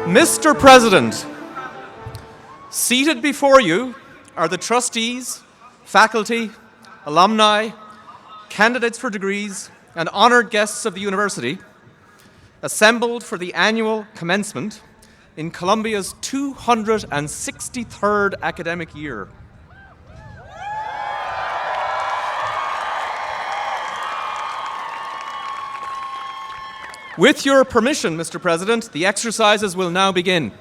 Mr. President, seated before you are the trustees, faculty, alumni, candidates for degrees, and honored guests of the university assembled for the annual commencement in Columbia's 263rd academic year. With your permission, Mr. President, the exercises will now begin.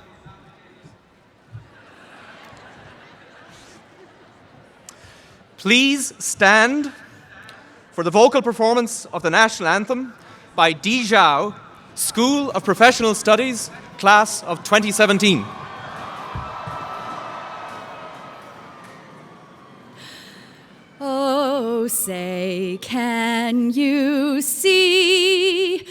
Please stand for the vocal performance of the national anthem by Di Zhao, School of Professional Studies, class of 2017. Oh, say, can you see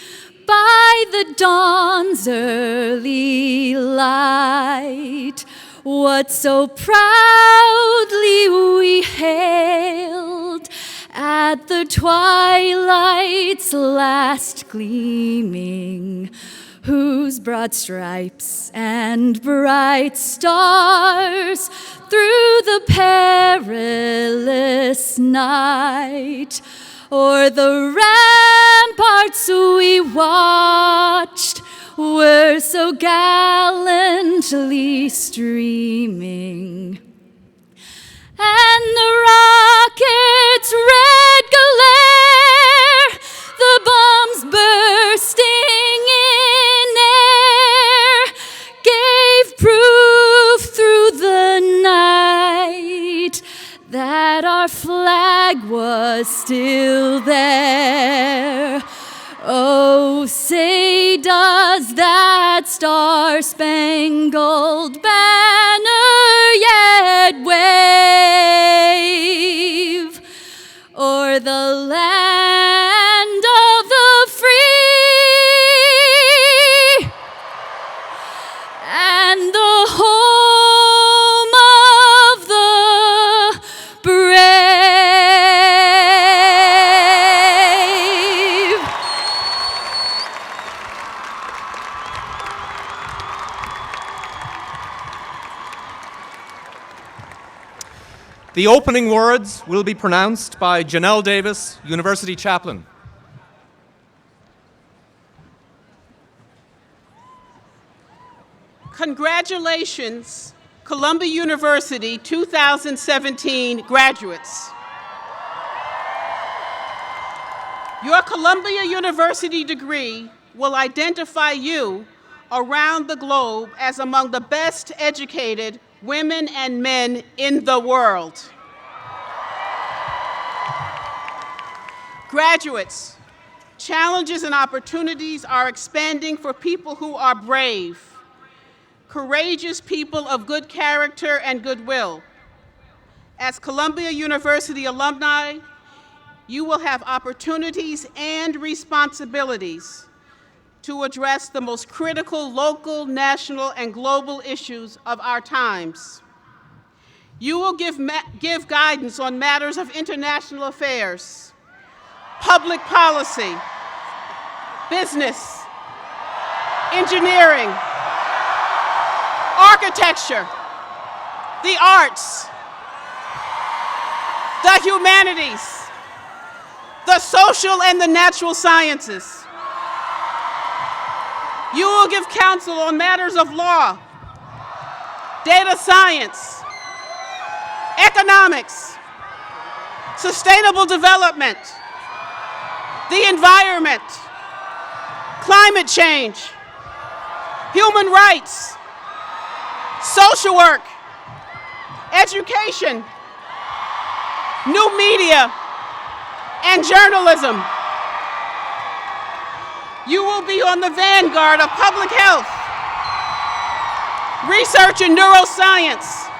by the dawn's early light what so proudly we hailed at the twilight's last gleaming, whose broad stripes and bright stars through the perilous night o'er the ramparts we watched were so gallantly streaming. And the rocket's red glare, the bombs bursting in air, gave proof through the night that our flag was still there. Oh, say, does that star-spangled banner yet wave o'er the land of the free and the home of the brave? The opening words will be pronounced by Janelle Davis, University Chaplain. Congratulations, Columbia University 2017 graduates. Your Columbia University degree will identify you around the globe as among the best educated women and men in the world. Graduates, challenges and opportunities are expanding for people who are brave, courageous people of good character and goodwill. As Columbia University alumni, you will have opportunities and responsibilities to address the most critical local, national, and global issues of our times. You will give guidance on matters of international affairs, public policy, business, engineering, architecture, the arts, the humanities, the social and the natural sciences. You will give counsel on matters of law, data science, economics, sustainable development, the environment, climate change, human rights, social work, education, new media, and journalism. You will be on the vanguard of public health, research in neuroscience,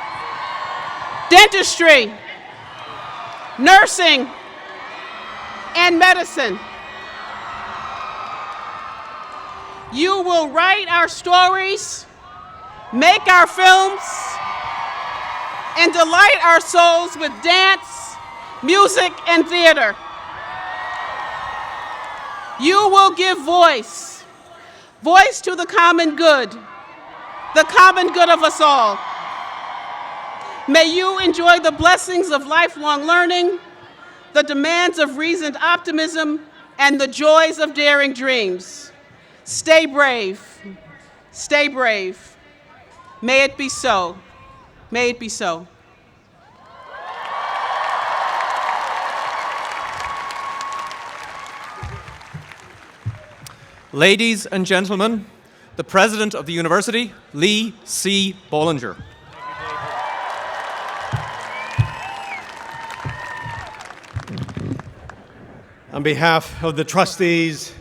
dentistry, nursing, and medicine. You will write our stories, make our films, and delight our souls with dance, music, and theater. You will give voice voice to the common good of us all. May you enjoy the blessings of lifelong learning, the demands of reasoned optimism, and the joys of daring dreams. Stay brave. Stay brave. May it be so. May it be so. Ladies and gentlemen, the President of the University, Lee C. Bollinger. On behalf of the trustees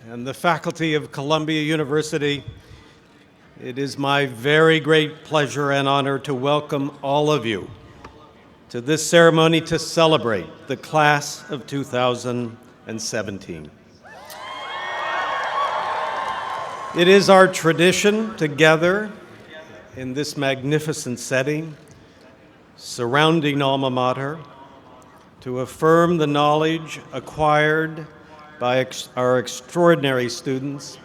and the faculty of Columbia University, it is my very great pleasure and honor to welcome all of you to this ceremony to celebrate the class of 2017. It is our tradition to gather in this magnificent setting surrounding alma mater to affirm the knowledge acquired by our extraordinary students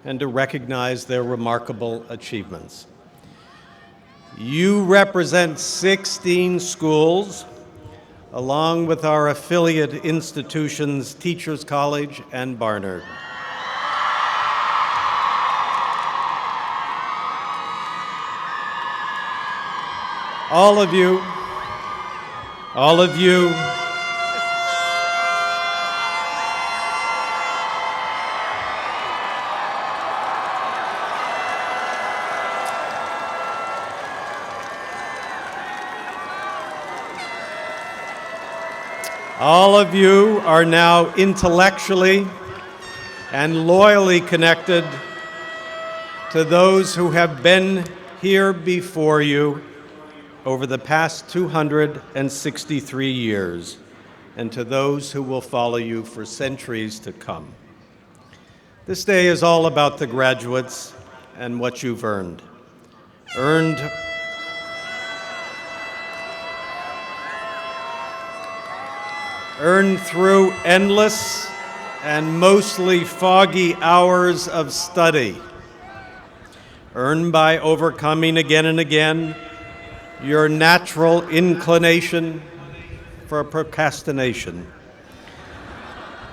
and to recognize their remarkable achievements. You represent 16 schools, along with our affiliate institutions, Teachers College and Barnard. All of you, all of you, all of you are now intellectually and loyally connected to those who have been here before you over the past 263 years, and to those who will follow you for centuries to come. This day is all about the graduates and what you've earned. Earned through endless and mostly foggy hours of study. Earned by overcoming again and again your natural inclination for procrastination.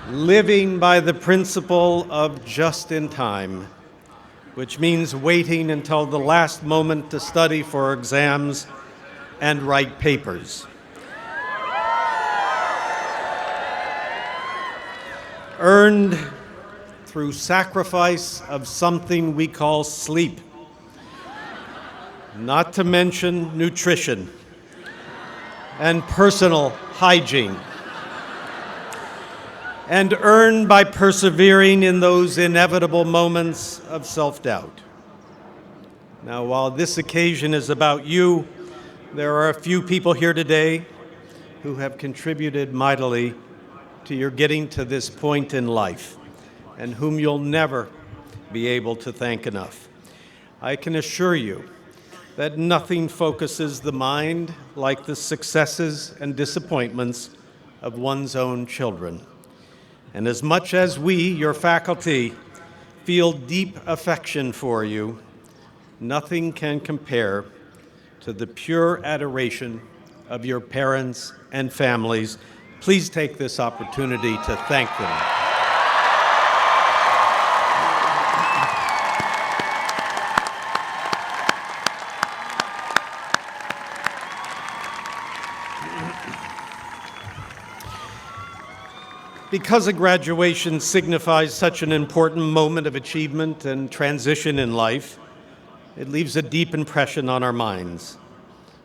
Living by the principle of just in time, which means waiting until the last moment to study for exams and write papers. Earned through sacrifice of something we call sleep, not to mention nutrition and personal hygiene, and earned by persevering in those inevitable moments of self-doubt. Now, while this occasion is about you, there are a few people here today who have contributed mightily to your getting to this point in life, and whom you'll never be able to thank enough. I can assure you that nothing focuses the mind like the successes and disappointments of one's own children. And as much as we, your faculty, feel deep affection for you, nothing can compare to the pure adoration of your parents and families. Please take this opportunity to thank them. Because a graduation signifies such an important moment of achievement and transition in life, it leaves a deep impression on our minds.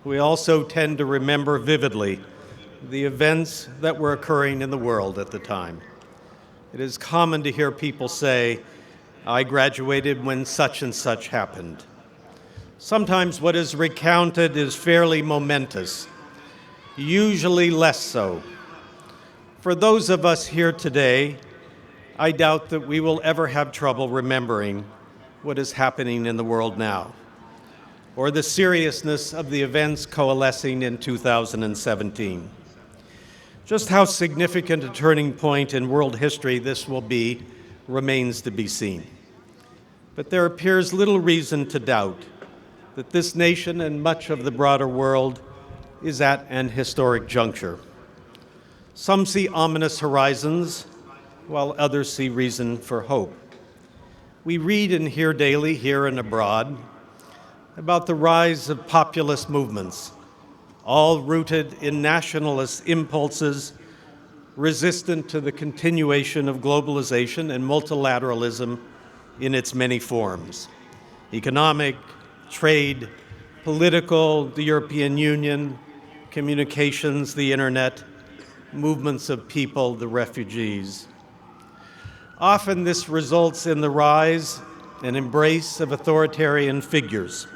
We also tend to remember vividly the events that were occurring in the world at the time. It is common to hear people say, "I graduated when such and such happened." Sometimes what is recounted is fairly momentous, usually less so. For those of us here today, I doubt that we will ever have trouble remembering what is happening in the world now, or the seriousness of the events coalescing in 2017. Just how significant a turning point in world history this will be remains to be seen. but there appears little reason to doubt that this nation and much of the broader world is at an historic juncture. Some see ominous horizons, while others see reason for hope. We read and hear daily, here and abroad, about the rise of populist movements, all rooted in nationalist impulses resistant to the continuation of globalization and multilateralism in its many forms: economic, trade, political, the European Union, communications, the internet, movements of people, the refugees. Often this results in the rise and embrace of authoritarian figures.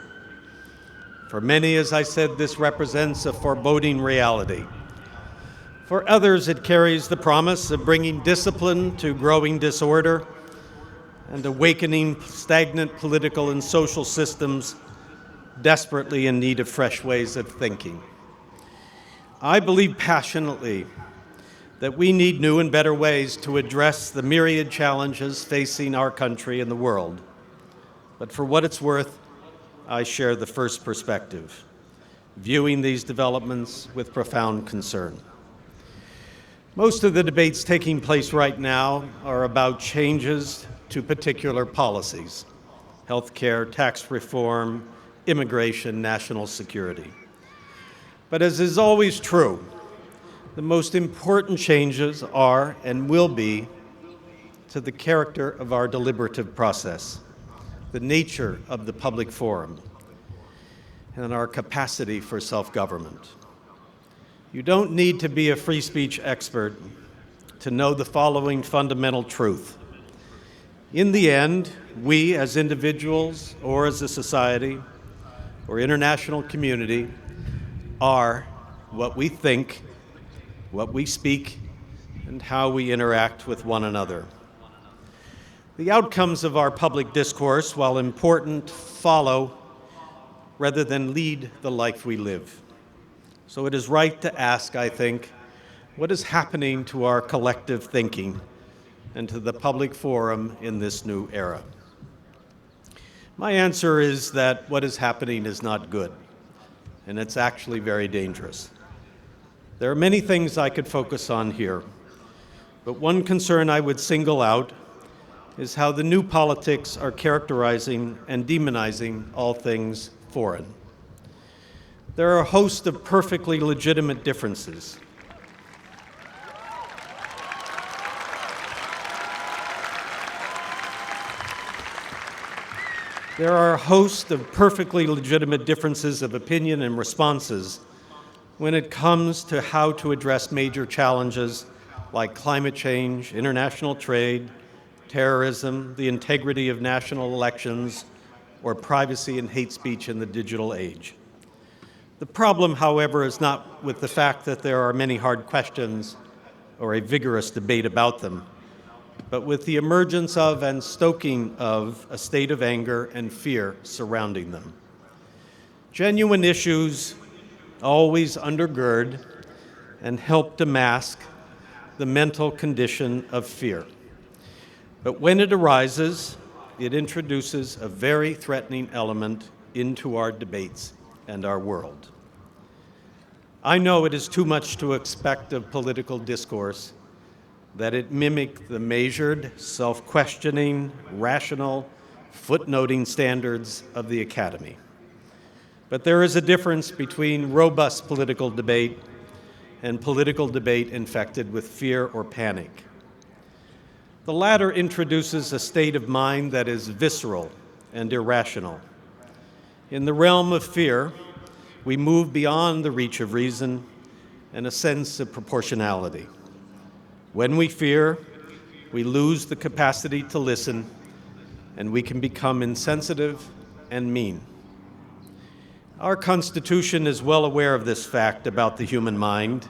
For many, as I said, this represents a foreboding reality. For others, it carries the promise of bringing discipline to growing disorder and awakening stagnant political and social systems desperately in need of fresh ways of thinking. I believe passionately that we need new and better ways to address the myriad challenges facing our country and the world. But for what it's worth, I share the first perspective, viewing these developments with profound concern. Most of the debates taking place right now are about changes to particular policies: healthcare, tax reform, immigration, national security. But as is always true, the most important changes are and will be to the character of our deliberative process, the nature of the public forum, and our capacity for self-government. You don't need to be a free speech expert to know the following fundamental truth. In the end, we as individuals or as a society or international community are what we think, what we speak, and how we interact with one another. The outcomes of our public discourse, while important, follow rather than lead the life we live. So it is right to ask, I think, what is happening to our collective thinking and to the public forum in this new era? My answer is that what is happening is not good, and it's actually very dangerous. There are many things I could focus on here, but one concern I would single out is how the new politics are characterizing and demonizing all things foreign. There are a host of perfectly legitimate differences. There are a host of perfectly legitimate differences of opinion and responses when it comes to how to address major challenges like climate change, international trade, terrorism, the integrity of national elections, or privacy and hate speech in the digital age. The problem, however, is not with the fact that there are many hard questions or a vigorous debate about them, but with the emergence of and stoking of a state of anger and fear surrounding them. Genuine issues always undergird and help to mask the mental condition of fear. But when it arises, it introduces a very threatening element into our debates and our world. I know it is too much to expect of political discourse that it mimic the measured, self-questioning, rational, footnoting standards of the academy. But there is a difference between robust political debate and political debate infected with fear or panic. The latter introduces a state of mind that is visceral and irrational. In the realm of fear, we move beyond the reach of reason and a sense of proportionality. When we fear, we lose the capacity to listen, and we can become insensitive and mean. Our Constitution is well aware of this fact about the human mind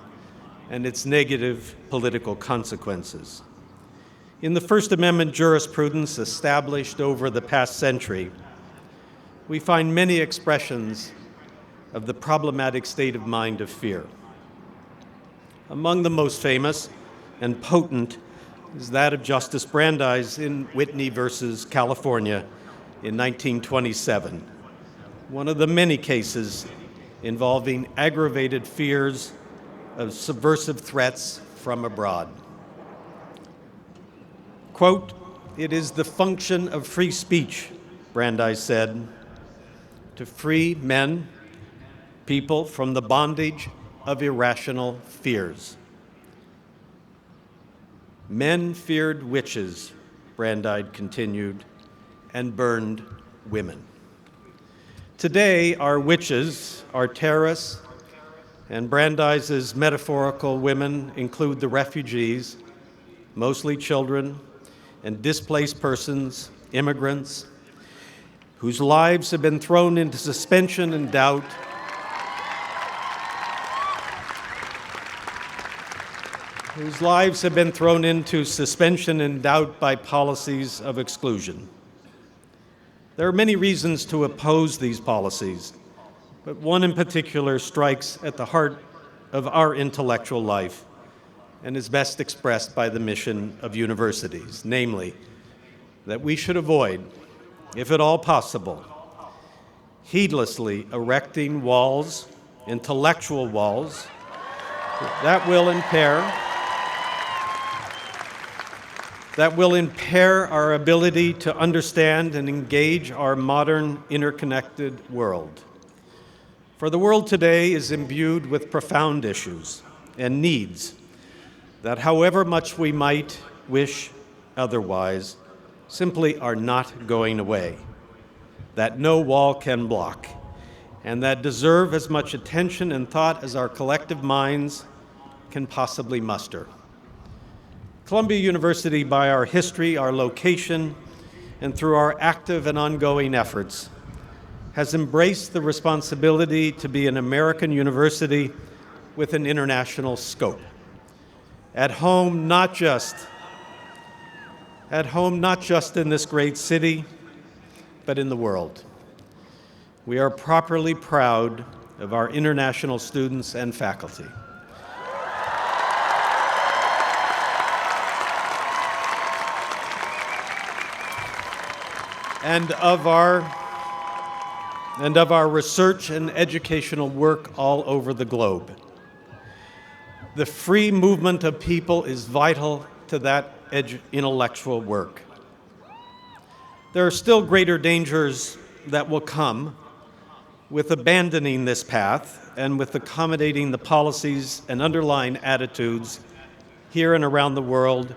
and its negative political consequences. In the First Amendment jurisprudence established over the past century, we find many expressions of the problematic state of mind of fear. Among the most famous and potent is that of Justice Brandeis in Whitney versus California in 1927, one of the many cases involving aggravated fears of subversive threats from abroad. Quote, "It is the function of free speech," Brandeis said, "to free men, people from the bondage of irrational fears." Men feared witches, Brandeis continued, and burned women. Today, our witches are terrorists, and Brandeis's metaphorical women include the refugees, mostly children, and displaced persons, immigrants, whose lives have been thrown into suspension and doubt, by policies of exclusion. There are many reasons to oppose these policies, but one in particular strikes at the heart of our intellectual life and is best expressed by the mission of universities, namely, that we should avoid, if at all possible, heedlessly erecting walls, intellectual walls, that will impair our ability to understand and engage our modern interconnected world. For the world today is imbued with profound issues and needs that, however much we might wish otherwise, simply are not going away, that no wall can block, and that deserve as much attention and thought as our collective minds can possibly muster. Columbia University, by our history, our location, and through our active and ongoing efforts, has embraced the responsibility to be an American university with an international scope. At home, not just in this great city, but in the world. We are properly proud of our international students and faculty. And of our research and educational work all over the globe. The free movement of people is vital to that intellectual work. There are still greater dangers that will come with abandoning this path and with accommodating the policies and underlying attitudes here and around the world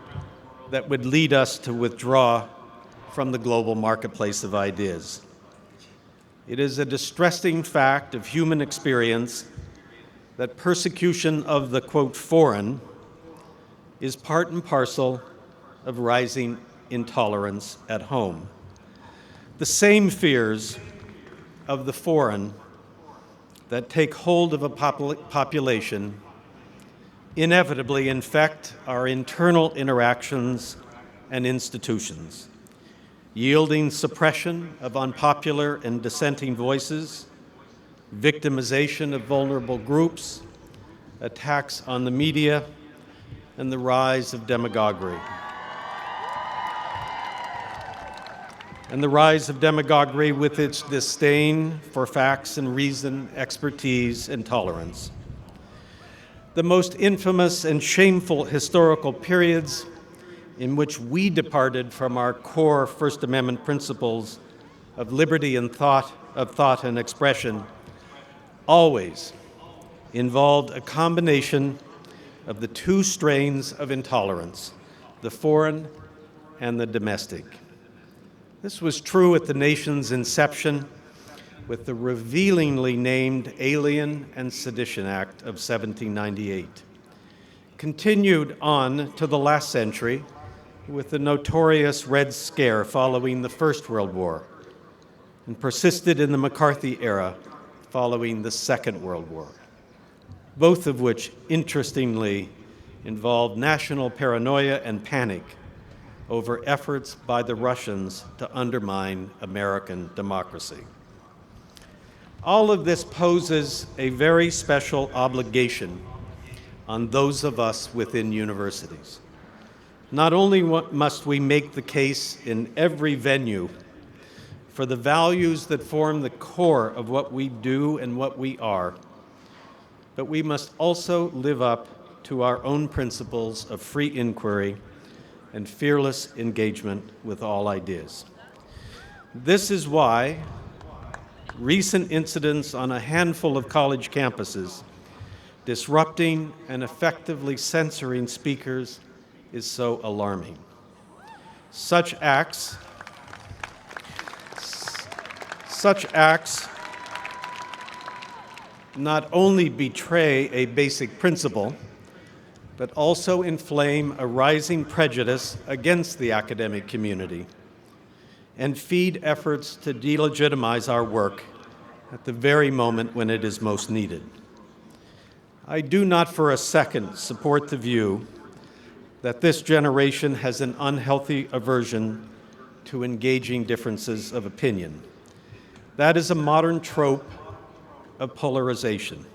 that would lead us to withdraw from the global marketplace of ideas. It is a distressing fact of human experience that persecution of the, quote, foreign is part and parcel of rising intolerance at home. The same fears of the foreign that take hold of a population inevitably infect our internal interactions and institutions, yielding suppression of unpopular and dissenting voices, victimization of vulnerable groups, attacks on the media, and the rise of demagoguery. With its disdain for facts and reason, expertise, and tolerance. The most infamous and shameful historical periods in which we departed from our core First Amendment principles of liberty and thought and expression always involved a combination of the two strains of intolerance, the foreign and the domestic. This was true at the nation's inception with the revealingly named Alien and Sedition Act of 1798, continued on to the last century with the notorious Red Scare following the First World War, and persisted in the McCarthy era following the Second World War, both of which, interestingly, involved national paranoia and panic over efforts by the Russians to undermine American democracy. All of this poses a very special obligation on those of us within universities. Not only must we make the case in every venue for the values that form the core of what we do and what we are, but we must also live up to our own principles of free inquiry and fearless engagement with all ideas. This is why recent incidents on a handful of college campuses disrupting and effectively censoring speakers is so alarming. Such acts not only betray a basic principle, but also inflame a rising prejudice against the academic community and feed efforts to delegitimize our work at the very moment when it is most needed. I do not for a second support the view that this generation has an unhealthy aversion to engaging differences of opinion. That is a modern trope of polarization,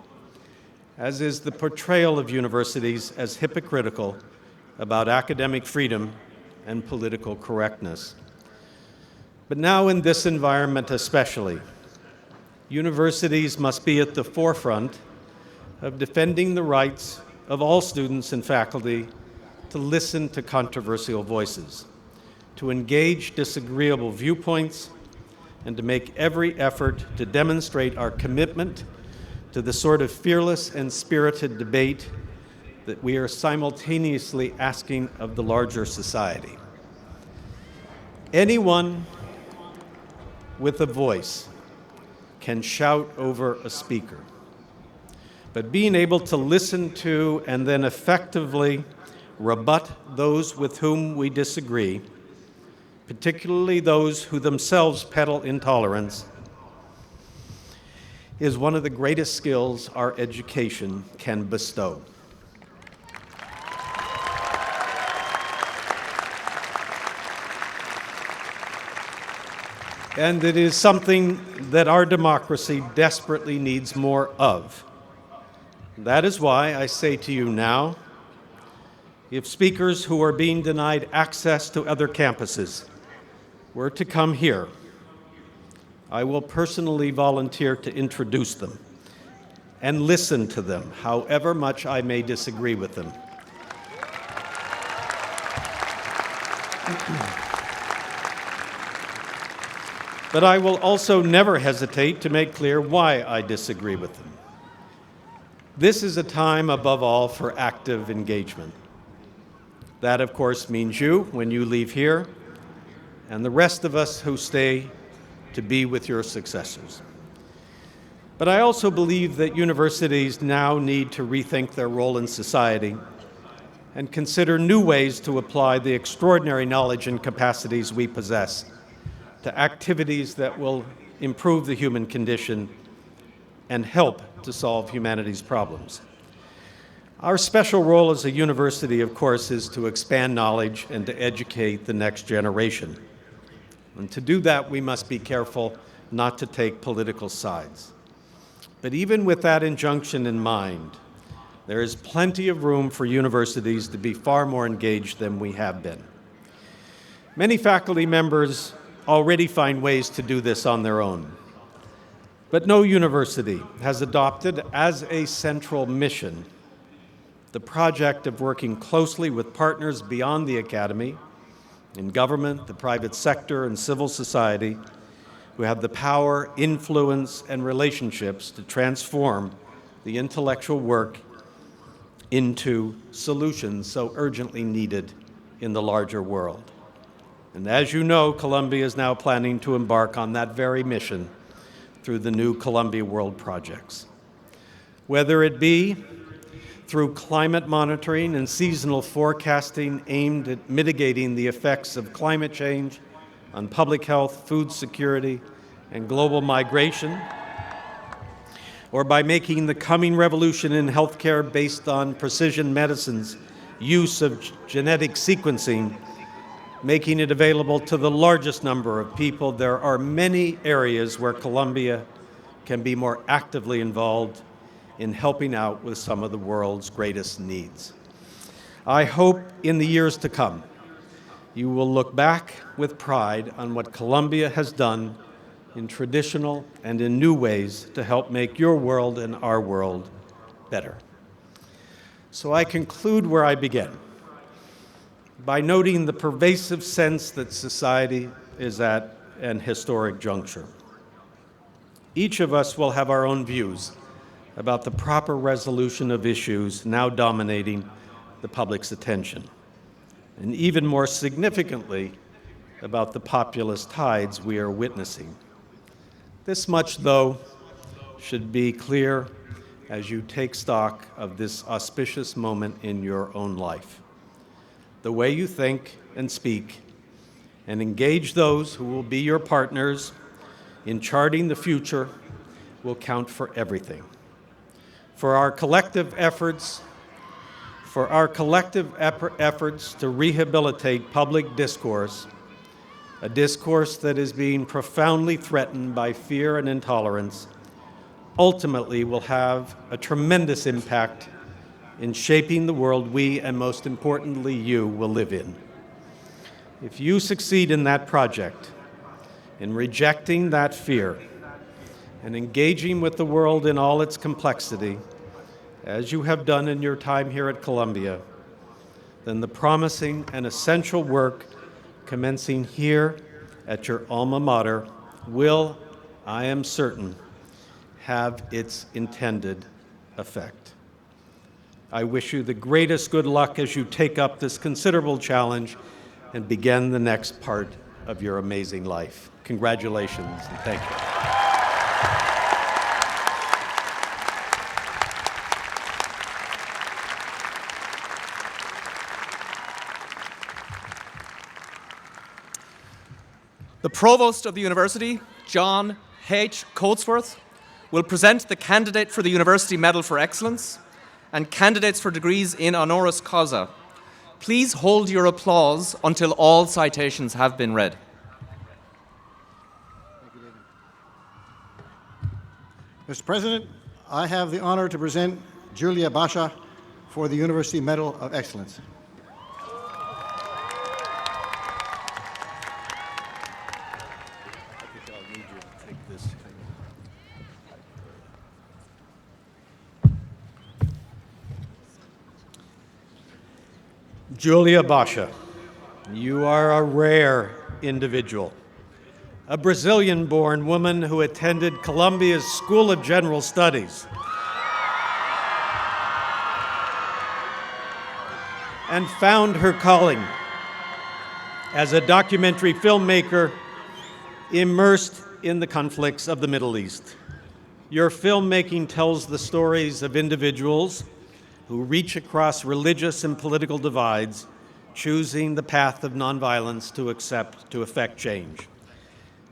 as is the portrayal of universities as hypocritical about academic freedom and political correctness. But now in this environment especially, universities must be at the forefront of defending the rights of all students and faculty to listen to controversial voices, to engage disagreeable viewpoints, and to make every effort to demonstrate our commitment to the sort of fearless and spirited debate that we are simultaneously asking of the larger society. Anyone with a voice can shout over a speaker, but being able to listen to and then effectively rebut those with whom we disagree, particularly those who themselves peddle intolerance, is one of the greatest skills our education can bestow. And it is something that our democracy desperately needs more of. That is why I say to you now, if speakers who are being denied access to other campuses were to come here, I will personally volunteer to introduce them and listen to them, however much I may disagree with them. But I will also never hesitate to make clear why I disagree with them. This is a time, above all, for active engagement. That, of course, means you when you leave here, and the rest of us who stay to be with your successors. But I also believe that universities now need to rethink their role in society and consider new ways to apply the extraordinary knowledge and capacities we possess to activities that will improve the human condition and help to solve humanity's problems. Our special role as a university, of course, is to expand knowledge and to educate the next generation. And to do that, we must be careful not to take political sides. But even with that injunction in mind, there is plenty of room for universities to be far more engaged than we have been. Many faculty members already find ways to do this on their own. But no university has adopted as a central mission the project of working closely with partners beyond the academy, in government, the private sector, and civil society, who have the power, influence, and relationships to transform the intellectual work into solutions so urgently needed in the larger world. And as you know, Columbia is now planning to embark on that very mission through the new Columbia World Projects. Whether it be through climate monitoring and seasonal forecasting aimed at mitigating the effects of climate change on public health, food security, and global migration, or by making the coming revolution in healthcare based on precision medicine's use of genetic sequencing, making it available to the largest number of people, there are many areas where Columbia can be more actively involved in helping out with some of the world's greatest needs. I hope in the years to come, you will look back with pride on what Columbia has done in traditional and in new ways to help make your world and our world better. So I conclude where I began, by noting the pervasive sense that society is at an historic juncture. Each of us will have our own views about the proper resolution of issues now dominating the public's attention, and even more significantly, about the populist tides we are witnessing. This much, though, should be clear as you take stock of this auspicious moment in your own life. The way you think and speak and engage those who will be your partners in charting the future will count for everything. For our collective efforts to rehabilitate public discourse, a discourse that is being profoundly threatened by fear and intolerance, ultimately will have a tremendous impact in shaping the world we, and most importantly, you, will live in. If you succeed in that project, in rejecting that fear, and engaging with the world in all its complexity, as you have done in your time here at Columbia, then the promising and essential work commencing here at your alma mater will, I am certain, have its intended effect. I wish you the greatest good luck as you take up this considerable challenge and begin the next part of your amazing life. Congratulations and thank you. The Provost of the University, John H. Coatsworth, will present the candidate for the University Medal for Excellence and candidates for degrees in honoris causa. Please hold your applause until all citations have been read. Mr. President, I have the honor to present Julia Basha for the University Medal of Excellence. Julia Basha, you are a rare individual, a Brazilian-born woman who attended Columbia's School of General Studies and found her calling as a documentary filmmaker immersed in the conflicts of the Middle East. Your filmmaking tells the stories of individuals who reach across religious and political divides, choosing the path of nonviolence to effect change.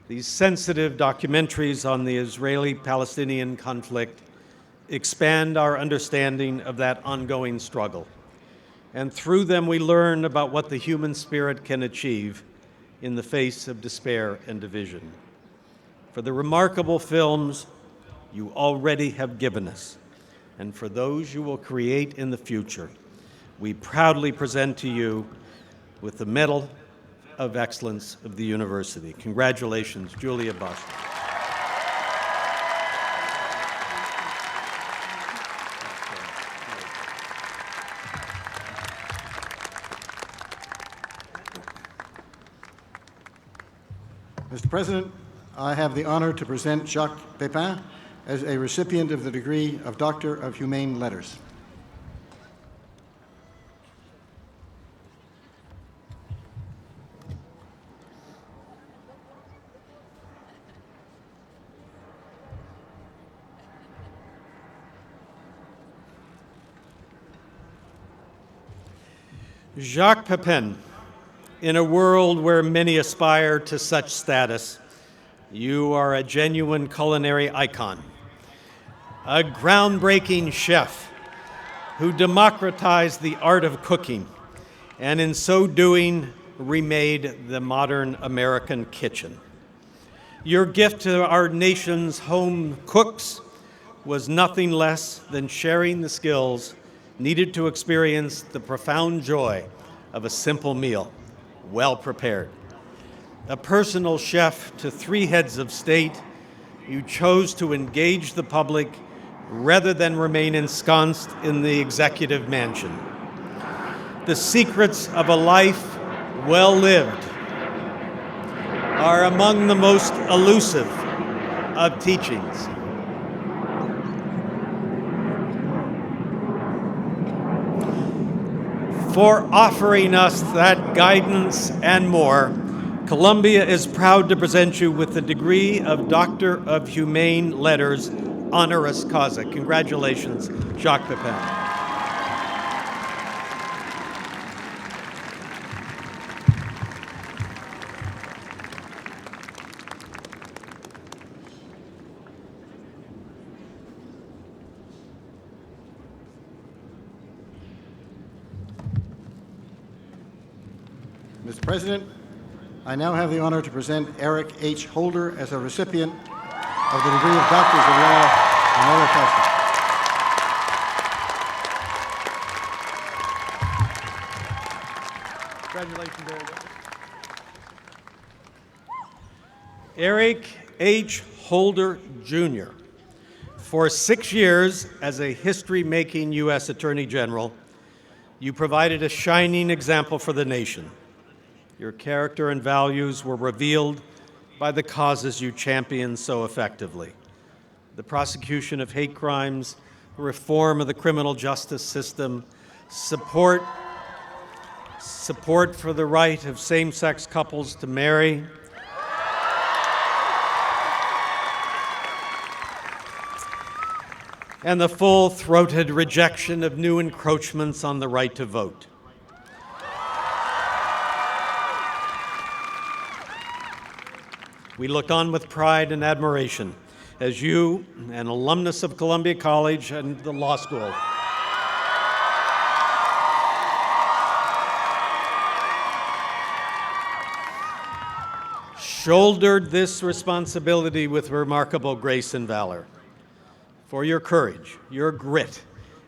These sensitive documentaries on the Israeli-Palestinian conflict expand our understanding of that ongoing struggle. And through them, we learn about what the human spirit can achieve in the face of despair and division. For the remarkable films you already have given us, and for those you will create in the future, we proudly present to you with the Medal of Excellence of the University. Congratulations, Julia Basha. Mr. President, I have the honor to present Jacques Pépin as a recipient of the degree of Doctor of Humane Letters. Jacques Pépin, in a world where many aspire to such status, you are a genuine culinary icon, a groundbreaking chef who democratized the art of cooking, and in so doing, remade the modern American kitchen. Your gift to our nation's home cooks was nothing less than sharing the skills needed to experience the profound joy of a simple meal, well prepared. A personal chef to 3 heads of state, you chose to engage the public rather than remain ensconced in the executive mansion. The secrets of a life well lived are among the most elusive of teachings. For offering us that guidance and more, Columbia is proud to present you with the degree of Doctor of Humane Letters, honoris causa. Congratulations, Jacques Pepin. Mr. President, I now have the honor to present Eric H. Holder as a recipient of the degree of Doctors of Law honoris causa. Congratulations, Eric. Eric H. Holder, Jr. For 6 years as a history-making U.S. Attorney General, you provided a shining example for the nation. Your character and values were revealed by the causes you championed so effectively: the prosecution of hate crimes, reform of the criminal justice system, support for the right of same-sex couples to marry, and the full-throated rejection of new encroachments on the right to vote. We looked on with pride and admiration as you, an alumnus of Columbia College and the law school, shouldered this responsibility with remarkable grace and valor. For your courage, your grit,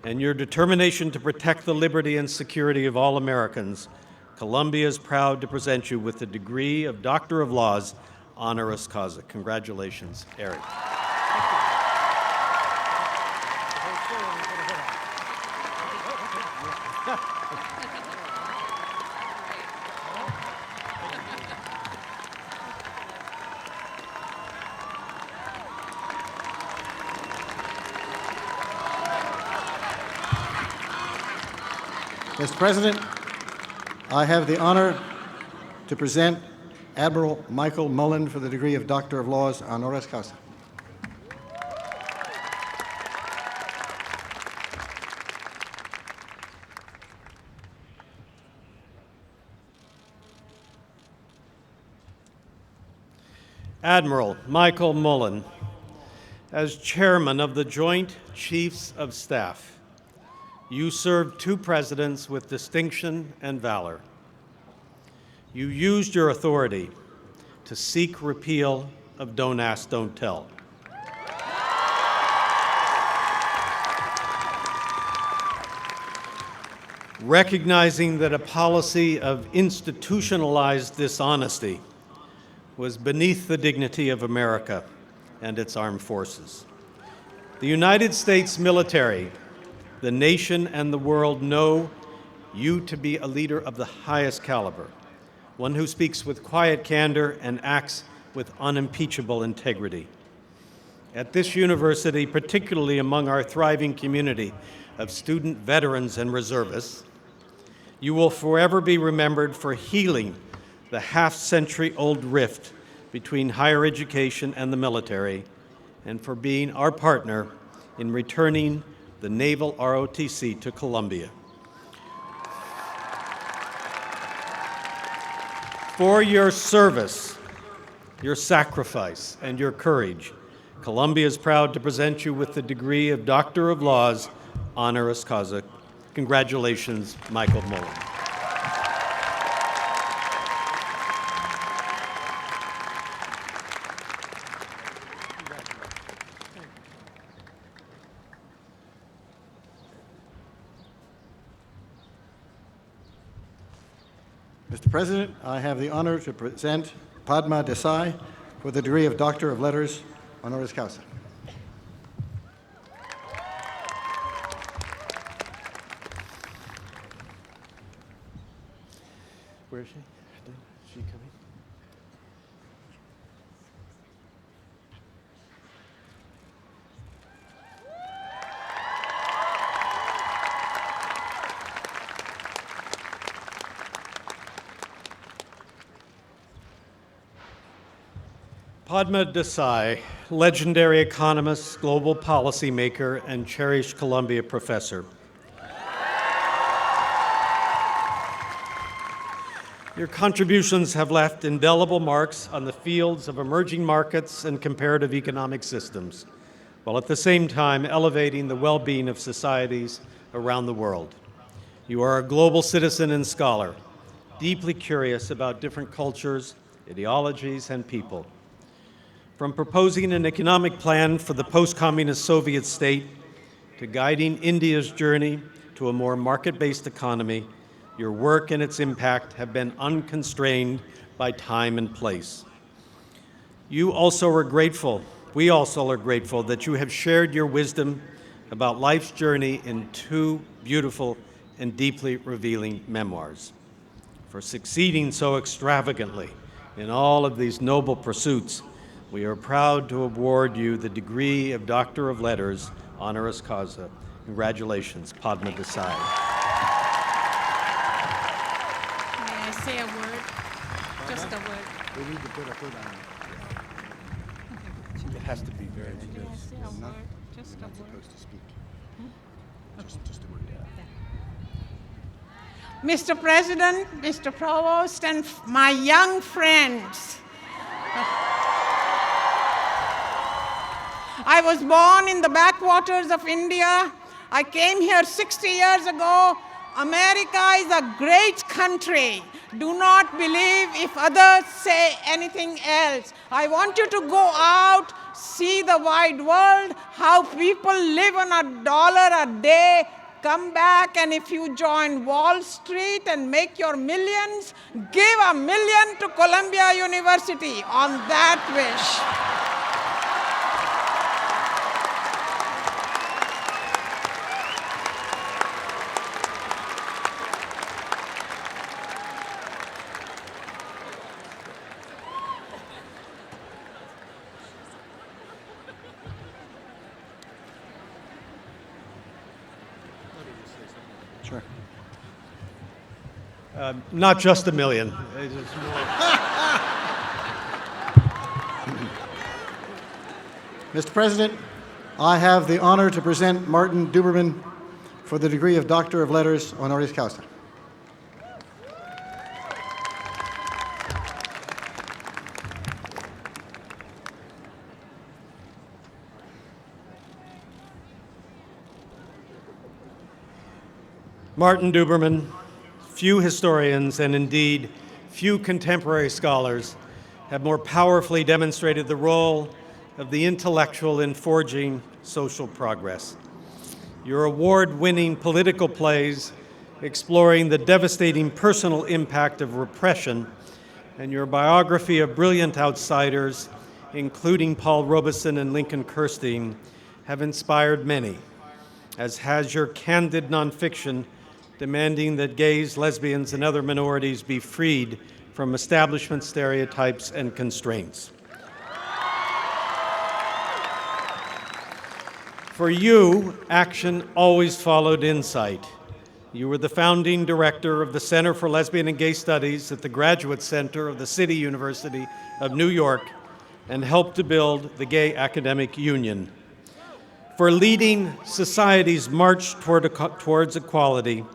and your determination to protect the liberty and security of all Americans, Columbia is proud to present you with the degree of Doctor of Laws, honoris causa. Congratulations, Eric. Mr. President, I have the honor to present Admiral Michael Mullen for the degree of Doctor of Laws, honoris causa. Admiral Michael Mullen, as Chairman of the Joint Chiefs of Staff, you served 2 presidents with distinction and valor. You used your authority to seek repeal of Don't Ask, Don't Tell. Recognizing that a policy of institutionalized dishonesty was beneath the dignity of America and its armed forces. The United States military, the nation, and the world know you to be a leader of the highest caliber, one who speaks with quiet candor and acts with unimpeachable integrity. At this university, particularly among our thriving community of student veterans and reservists, you will forever be remembered for healing the half-century-old rift between higher education and the military, and for being our partner in returning the Naval ROTC to Columbia. For your service, your sacrifice, and your courage, Columbia is proud to present you with the degree of Doctor of Laws, honoris causa. Congratulations, Michael Mullen. Mr. President, I have the honor to present Padma Desai for the degree of Doctor of Letters, honoris causa. Where is she? Is she coming? Padma Desai, legendary economist, global policymaker, and cherished Columbia professor. Your contributions have left indelible marks on the fields of emerging markets and comparative economic systems, while at the same time elevating the well-being of societies around the world. You are a global citizen and scholar, deeply curious about different cultures, ideologies, and people. From proposing an economic plan for the post-communist Soviet state to guiding India's journey to a more market-based economy, your work and its impact have been unconstrained by time and place. We also are grateful that you have shared your wisdom about life's journey in two beautiful and deeply revealing memoirs. For succeeding so extravagantly in all of these noble pursuits, we are proud to award you the degree of Doctor of Letters, honoris causa. Congratulations, Padma Desai. May I say a word? Just a word. We need to put a foot on it. It has to be very May I say a word? Just a word. Supposed to speak. Just a word. Mr. President, Mr. Provost, and my young friends. I was born in the backwaters of India. I came here 60 years ago. America is a great country. Do not believe if others say anything else. I want you to go out, see the wide world, how people live on $1 a day. Come back, and if you join Wall Street and make your millions, give $1 million to Columbia University on that wish. Sure. Not just $1 million. Mr. President, I have the honor to present Martin Duberman for the degree of Doctor of Letters, honoris causa. Martin Duberman, few historians and indeed few contemporary scholars have more powerfully demonstrated the role of the intellectual in forging social progress. Your award-winning political plays exploring the devastating personal impact of repression and your biography of brilliant outsiders, including Paul Robeson and Lincoln Kirstein, have inspired many, as has your candid nonfiction demanding that gays, lesbians, and other minorities be freed from establishment stereotypes and constraints. For you, action always followed insight. You were the founding director of the Center for Lesbian and Gay Studies at the Graduate Center of the City University of New York and helped to build the Gay Academic Union. For leading society's march towards equality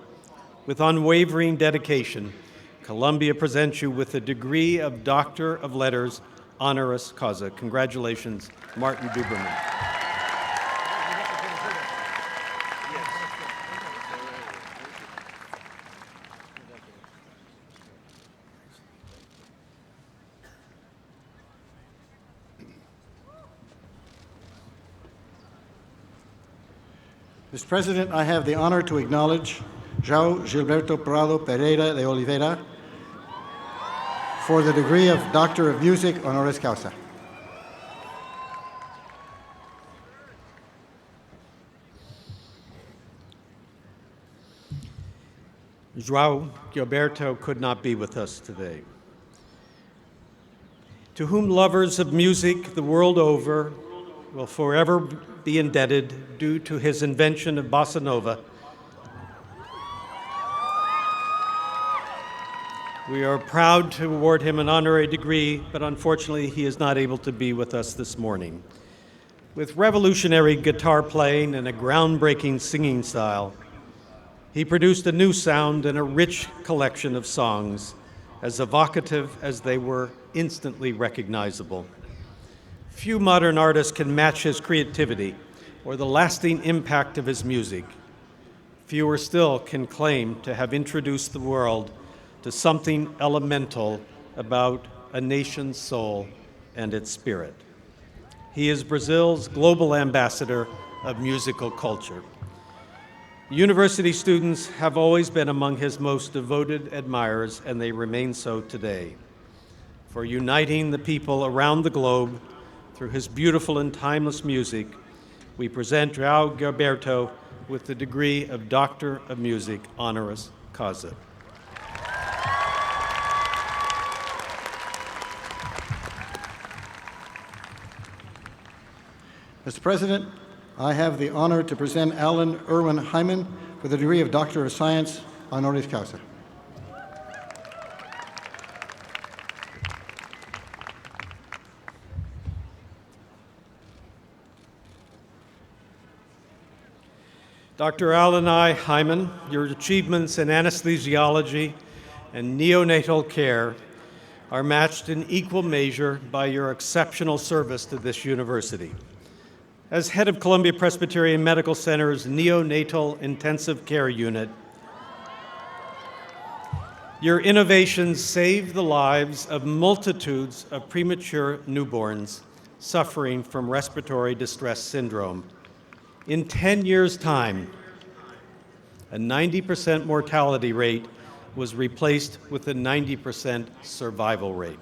with unwavering dedication, Columbia presents you with the degree of Doctor of Letters, honoris causa. Congratulations, Martin Duberman. Mr. President, I have the honor to acknowledge João Gilberto Prado Pereira de Oliveira, for the degree of Doctor of Music honoris causa. João Gilberto could not be with us today. To whom lovers of music the world over will forever be indebted due to his invention of bossa nova, we are proud to award him an honorary degree, but unfortunately he is not able to be with us this morning. With revolutionary guitar playing and a groundbreaking singing style, he produced a new sound and a rich collection of songs, as evocative as they were instantly recognizable. Few modern artists can match his creativity or the lasting impact of his music. Fewer still can claim to have introduced the world to something elemental about a nation's soul and its spirit. He is Brazil's global ambassador of musical culture. University students have always been among his most devoted admirers, and they remain so today, for uniting the people around the globe through his beautiful and timeless music. We present João Gilberto with the degree of Doctor of Music honoris causa. Mr. President, I have the honor to present Alan Irwin Hyman for the degree of Doctor of Science honoris causa. Dr. Alan I. Hyman, your achievements in anesthesiology and neonatal care are matched in equal measure by your exceptional service to this university. As head of Columbia Presbyterian Medical Center's Neonatal Intensive Care Unit, your innovations saved the lives of multitudes of premature newborns suffering from respiratory distress syndrome. In 10 years' time, a 90% mortality rate was replaced with a 90% survival rate.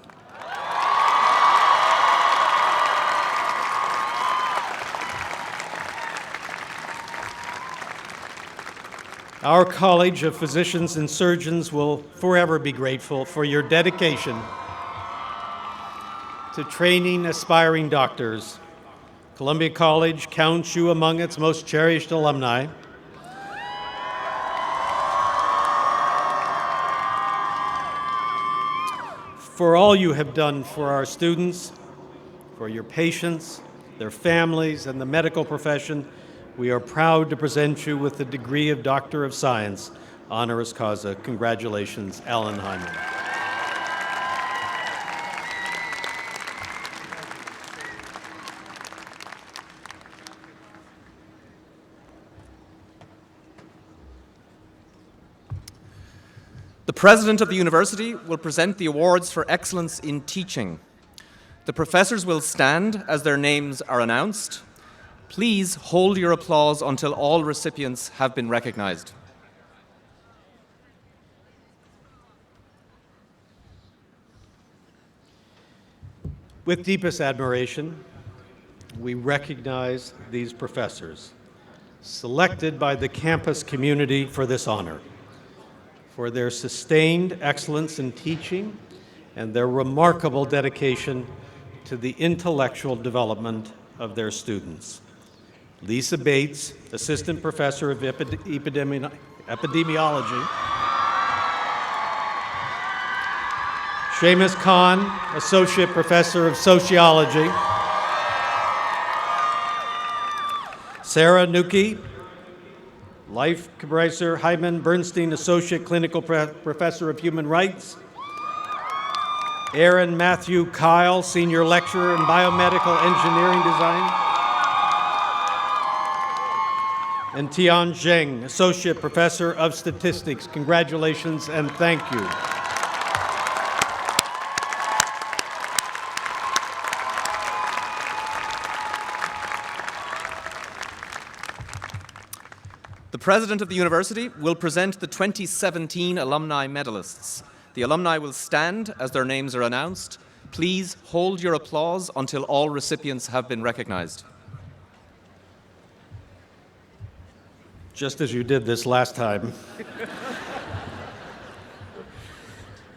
Our College of Physicians and Surgeons will forever be grateful for your dedication to training aspiring doctors. Columbia College counts you among its most cherished alumni. For all you have done for our students, for your patients, their families, and the medical profession, we are proud to present you with the degree of Doctor of Science honoris causa. Congratulations, Alan Hyman. The President of the University will present the awards for excellence in teaching. The professors will stand as their names are announced. Please hold your applause until all recipients have been recognized. With deepest admiration, we recognize these professors, selected by the campus community for this honor, for their sustained excellence in teaching and their remarkable dedication to the intellectual development of their students. Lisa Bates, Assistant Professor of Epidemiology. Seamus Khan, Associate Professor of Sociology. Sarah Nuki, Life Professor Hyman Bernstein, Associate Clinical Professor of Human Rights. Aaron Matthew Kyle, Senior Lecturer in Biomedical Engineering Design. And Tian Zheng, Associate Professor of Statistics. Congratulations and thank you. The President of the University will present the 2017 alumni medalists. The alumni will stand as their names are announced. Please hold your applause until all recipients have been recognized. Just as you did this last time.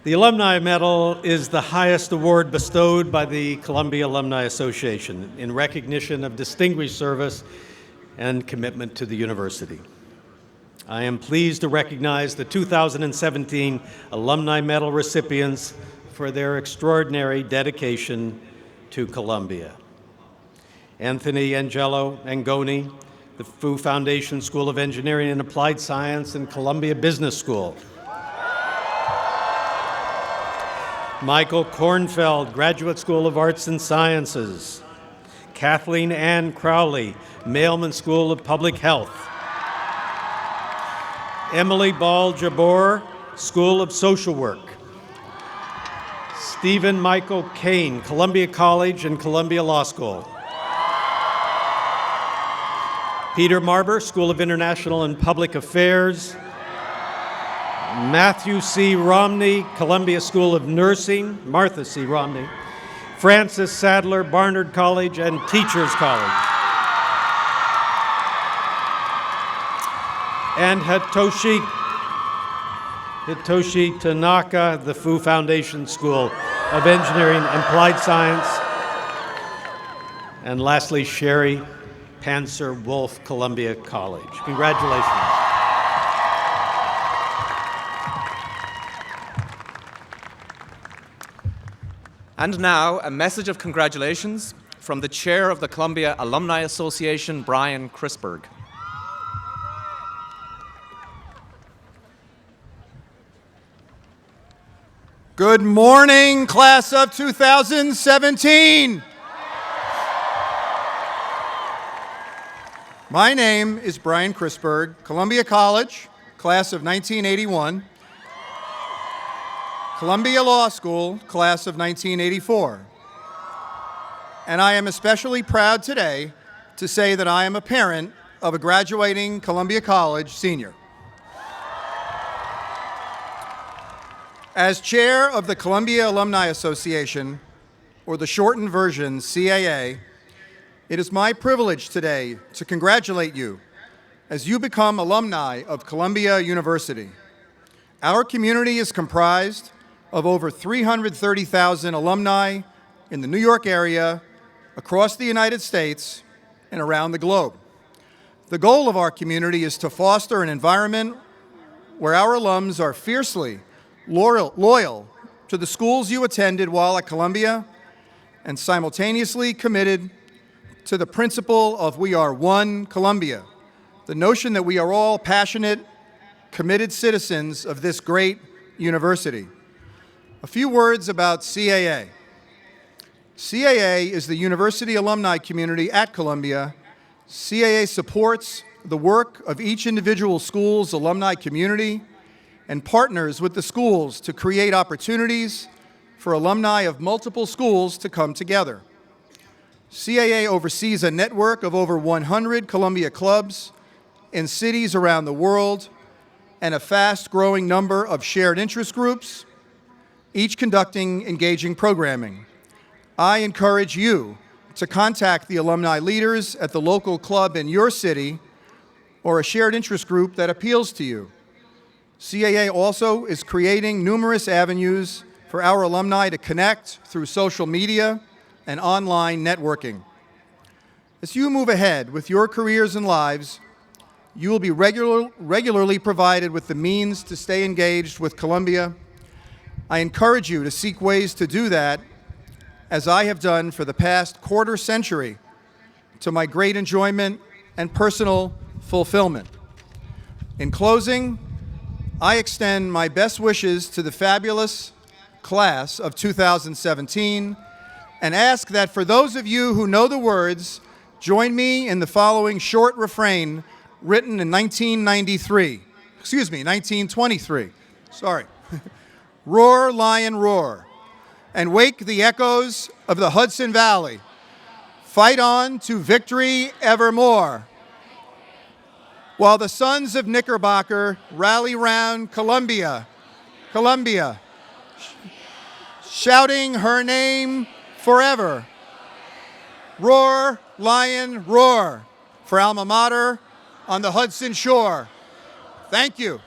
The Alumni Medal is the highest award bestowed by the Columbia Alumni Association in recognition of distinguished service and commitment to the university. I am pleased to recognize the 2017 Alumni Medal recipients for their extraordinary dedication to Columbia. Anthony Angelo Angoni, the Fu Foundation School of Engineering and Applied Science and Columbia Business School. Michael Kornfeld, Graduate School of Arts and Sciences. Kathleen Ann Crowley, Mailman School of Public Health. Emily Ball Jabor, School of Social Work. Stephen Michael Kane, Columbia College and Columbia Law School. Peter Marber, School of International and Public Affairs. Matthew C. Romney, Columbia School of Nursing, Martha C. Romney, Francis Sadler, Barnard College and Teachers College, and Hitoshi Tanaka, the Fu Foundation School of Engineering and Applied Science, and lastly, Sherry Panzer Wolf, Columbia College. Congratulations. And now, a message of congratulations from the chair of the Columbia Alumni Association, Brian Crisberg. Good morning, class of 2017. My name is Brian Crisberg, Columbia College, class of 1981. Columbia Law School, class of 1984. And I am especially proud today to say that I am a parent of a graduating Columbia College senior. As chair of the Columbia Alumni Association, or the shortened version, CAA, it is my privilege today to congratulate you as you become alumni of Columbia University. Our community is comprised of over 330,000 alumni in the New York area, across the United States, and around the globe. The goal of our community is to foster an environment where our alums are fiercely loyal to the schools you attended while at Columbia and simultaneously committed to the principle of we are one Columbia, the notion that we are all passionate, committed citizens of this great university. A few words about CAA. CAA is the university alumni community at Columbia. CAA supports the work of each individual school's alumni community and partners with the schools to create opportunities for alumni of multiple schools to come together. CAA oversees a network of over 100 Columbia clubs in cities around the world and a fast-growing number of shared interest groups, each conducting engaging programming. I encourage you to contact the alumni leaders at the local club in your city or a shared interest group that appeals to you. CAA also is creating numerous avenues for our alumni to connect through social media and online networking. As you move ahead with your careers and lives, you will be regularly provided with the means to stay engaged with Columbia. I encourage you to seek ways to do that, as I have done for the past quarter century, to my great enjoyment and personal fulfillment. In closing, I extend my best wishes to the fabulous class of 2017 and ask that for those of you who know the words, join me in the following short refrain written in 1923. Sorry. Roar, lion, roar, and wake the echoes of the Hudson Valley. Fight on to victory evermore. While the sons of Knickerbocker rally round Columbia, Columbia, shouting her name forever. Roar, lion, roar, for Alma Mater on the Hudson shore. Thank you.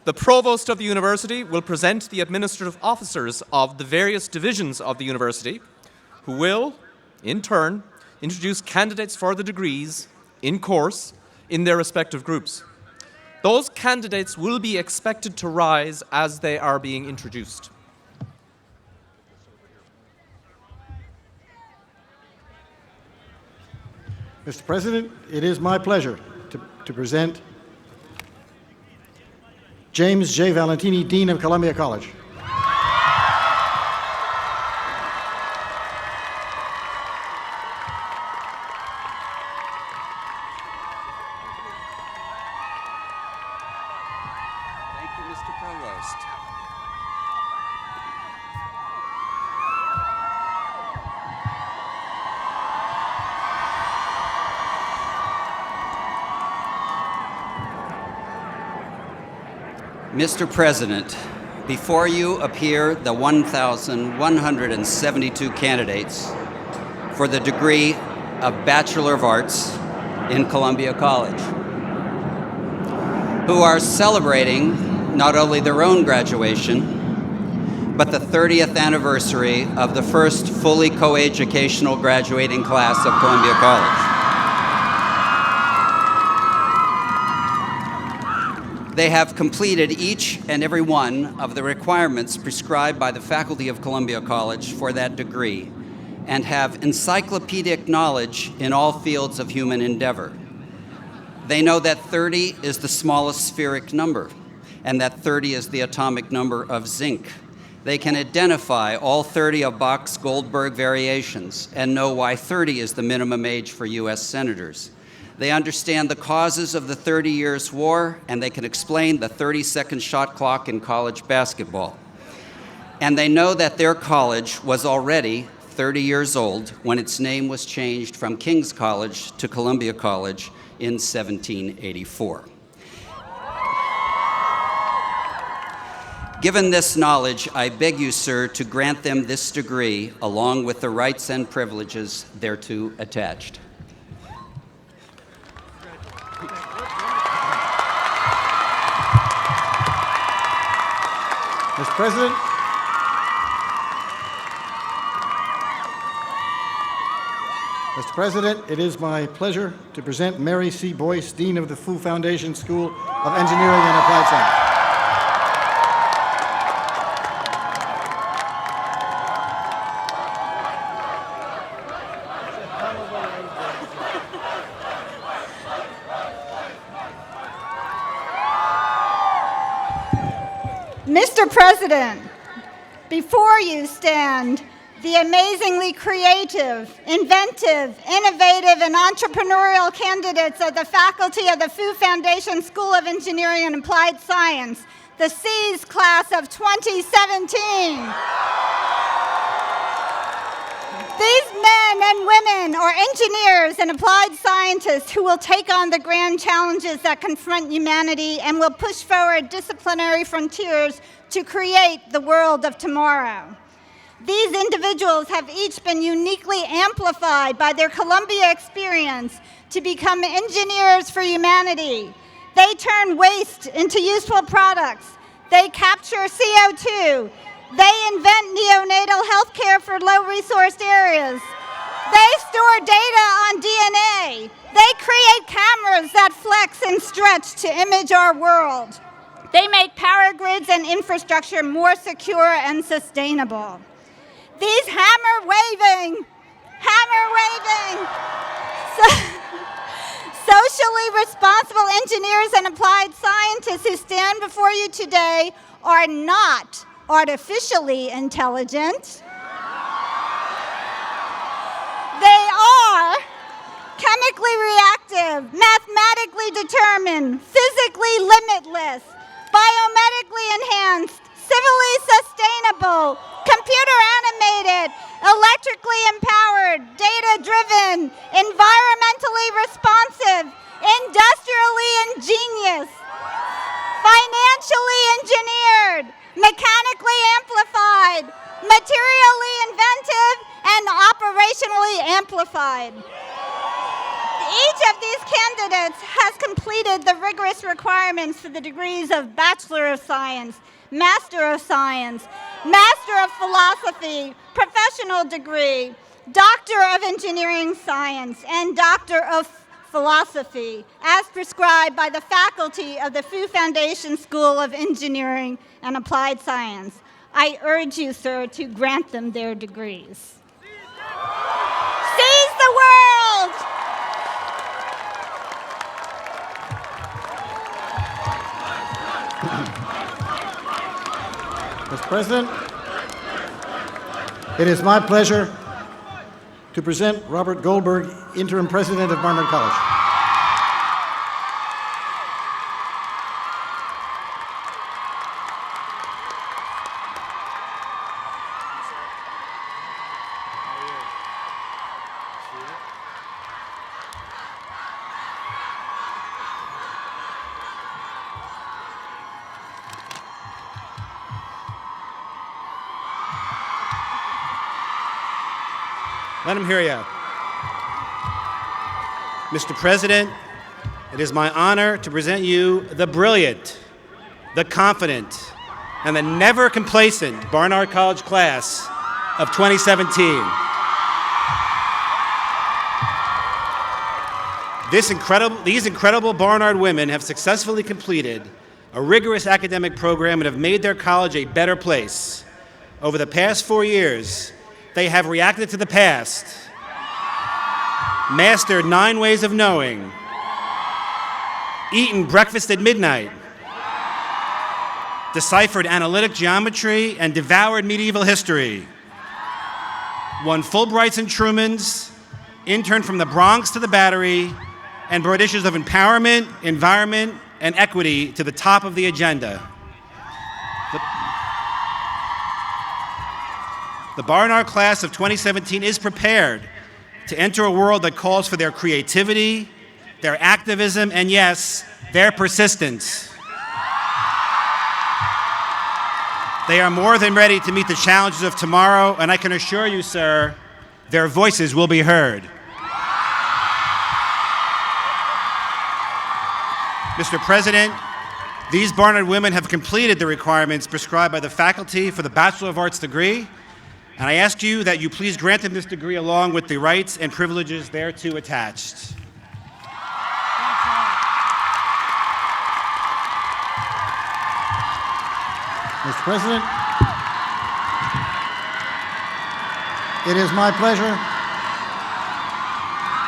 The Provost of the University will present the administrative officers of the various divisions of the University, who will, in turn, introduce candidates for the degrees in course in their respective groups. Those candidates will be expected to rise as they are being introduced. Mr. President, it is my pleasure to present James J. Valentini, Dean of Columbia College. Thank you, Mr. Provost. Mr. President, before you appear the 1,172 candidates for the degree of Bachelor of Arts in Columbia College, who are celebrating not only their own graduation, but the 30th anniversary of the first fully coeducational graduating class of Columbia College. They have completed each and every one of the requirements prescribed by the faculty of Columbia College for that degree and have encyclopedic knowledge in all fields of human endeavor. They know that 30 is the smallest spheric number and that 30 is the atomic number of zinc. They can identify all 30 of Box-Goldberg variations and know why 30 is the minimum age for U.S. senators. They understand the causes of the 30 Years' War, and they can explain the 30-second shot clock in college basketball. And they know that their college was already 30 years old when its name was changed from King's College to Columbia College in 1784. Given this knowledge, I beg you, sir, to grant them this degree along with the rights and privileges thereto attached. Mr. President, Mr. President, it is my pleasure to present Mary C. Boyce, Dean of the Fu Foundation School of Engineering and Applied Science. Mr. President, before you stand the amazingly creative, inventive, innovative, and entrepreneurial candidates of the faculty of the Fu Foundation School of Engineering and Applied Science, the C's class of 2017. These men and women are engineers and applied scientists who will take on the grand challenges that confront humanity and will push forward disciplinary frontiers to create the world of tomorrow. These individuals have each been uniquely amplified by their Columbia experience to become engineers for humanity. They turn waste into useful products. They capture CO2. They invent neonatal health care for low-resourced areas. They store data on DNA. They create cameras that flex and stretch to image our world. They make power grids and infrastructure more secure and sustainable. These hammer-waving, socially responsible engineers and applied scientists who stand before you today are not artificially intelligent. They are chemically reactive, mathematically determined, physically limitless, biomedically enhanced, civilly sustainable, computer animated, electrically empowered, data driven, environmentally responsible, differentially engineered, mechanically amplified, materially inventive, and operationally amplified. Each of these candidates has completed the rigorous requirements for the degrees of Bachelor of Science, Master of Science, Master of Philosophy, Professional Degree, Doctor of Engineering Science, and Doctor of Philosophy, as prescribed by the faculty of the Fu Foundation School of Engineering and Applied Science. I urge you, sir, to grant them their degrees. Seize the world! Mr. President, it is my pleasure to present Robert Goldberg, Interim President of Barnard College. Let him hear you. Mr. President, it is my honor to present you the brilliant, the confident, and the never complacent Barnard College class of 2017. These incredible Barnard women have successfully completed a rigorous academic program and have made their college a better place. Over the past 4 years, they have reacted to the past, mastered 9 ways of knowing, eaten breakfast at midnight, deciphered analytic geometry, and devoured medieval history, won Fulbrights and Trumans, interned from the Bronx to the Battery, and brought issues of empowerment, environment, and equity to the top of the agenda. The Barnard class of 2017 is prepared to enter a world that calls for their creativity, their activism, and yes, their persistence. They are more than ready to meet the challenges of tomorrow, and I can assure you, sir, their voices will be heard. Mr. President, these Barnard women have completed the requirements prescribed by the faculty for the Bachelor of Arts degree, and I ask you that you please grant them this degree along with the rights and privileges thereto attached. Mr. President, it is my pleasure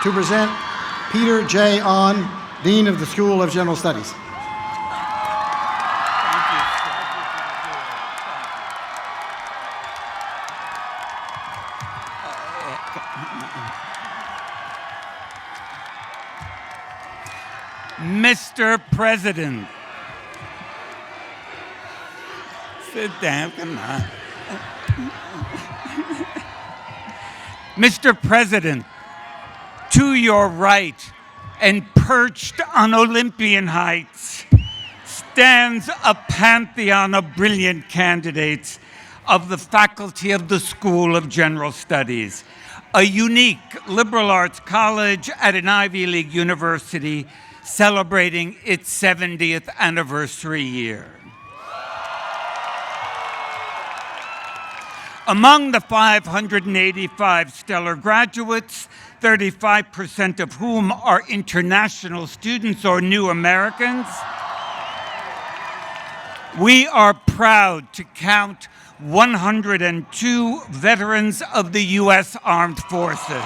to present Peter J. Ahn, Dean of the School of General Studies. Mr. President. Sit down, come on. Mr. President, to your right and perched on Olympian heights stands a pantheon of brilliant candidates of the faculty of the School of General Studies, a unique liberal arts college at an Ivy League university celebrating its 70th anniversary year. Among the 585 stellar graduates, 35% of whom are international students or new Americans, we are proud to count 102 veterans of the U.S. Armed Forces.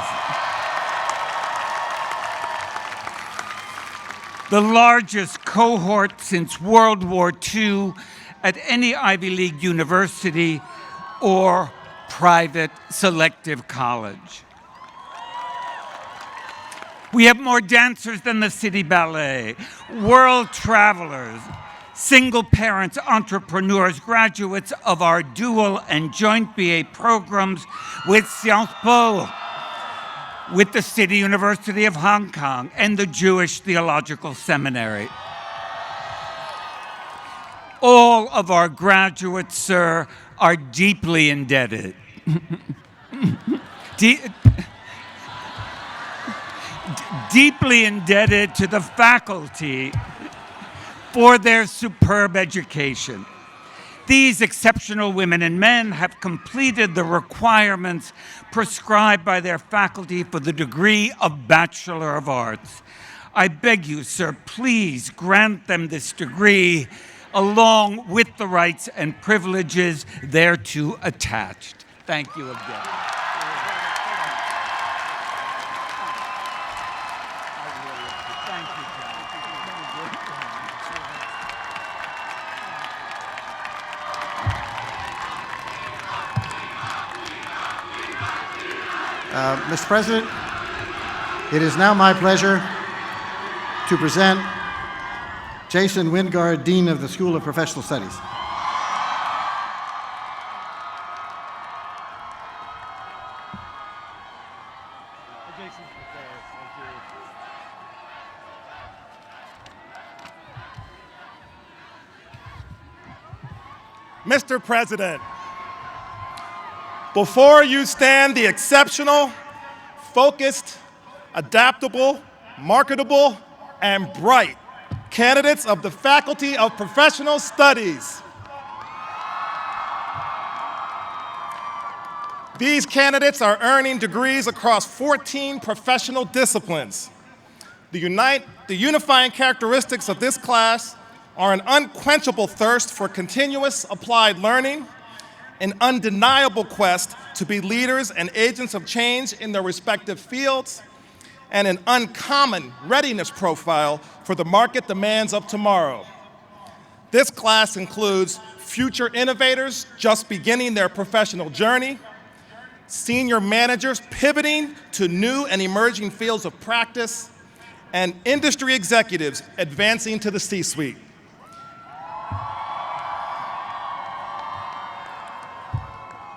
The largest cohort since World War II at any Ivy League university or private selective college. We have more dancers than the City Ballet, world travelers, single parents, entrepreneurs, graduates of our dual and joint BA programs with Sciences Po, with the City University of Hong Kong, and the Jewish Theological Seminary. All of our graduates, sir, are deeply indebted. Deeply indebted to the faculty for their superb education. These exceptional women and men have completed the requirements prescribed by their faculty for the degree of Bachelor of Arts. I beg you, sir, please grant them this degree along with the rights and privileges thereto attached. Thank you again. Mr. President, it is now my pleasure to present Jason Wingard, Dean of the School of Professional Studies. Mr. President, before you stand the exceptional, focused, adaptable, marketable, and bright candidates of the Faculty of Professional Studies. These candidates are earning degrees across 14 professional disciplines. The unifying characteristics of this class are an unquenchable thirst for continuous applied learning, an undeniable quest to be leaders and agents of change in their respective fields, and an uncommon readiness profile for the market demands of tomorrow. This class includes future innovators just beginning their professional journey, senior managers pivoting to new and emerging fields of practice, and industry executives advancing to the C-suite.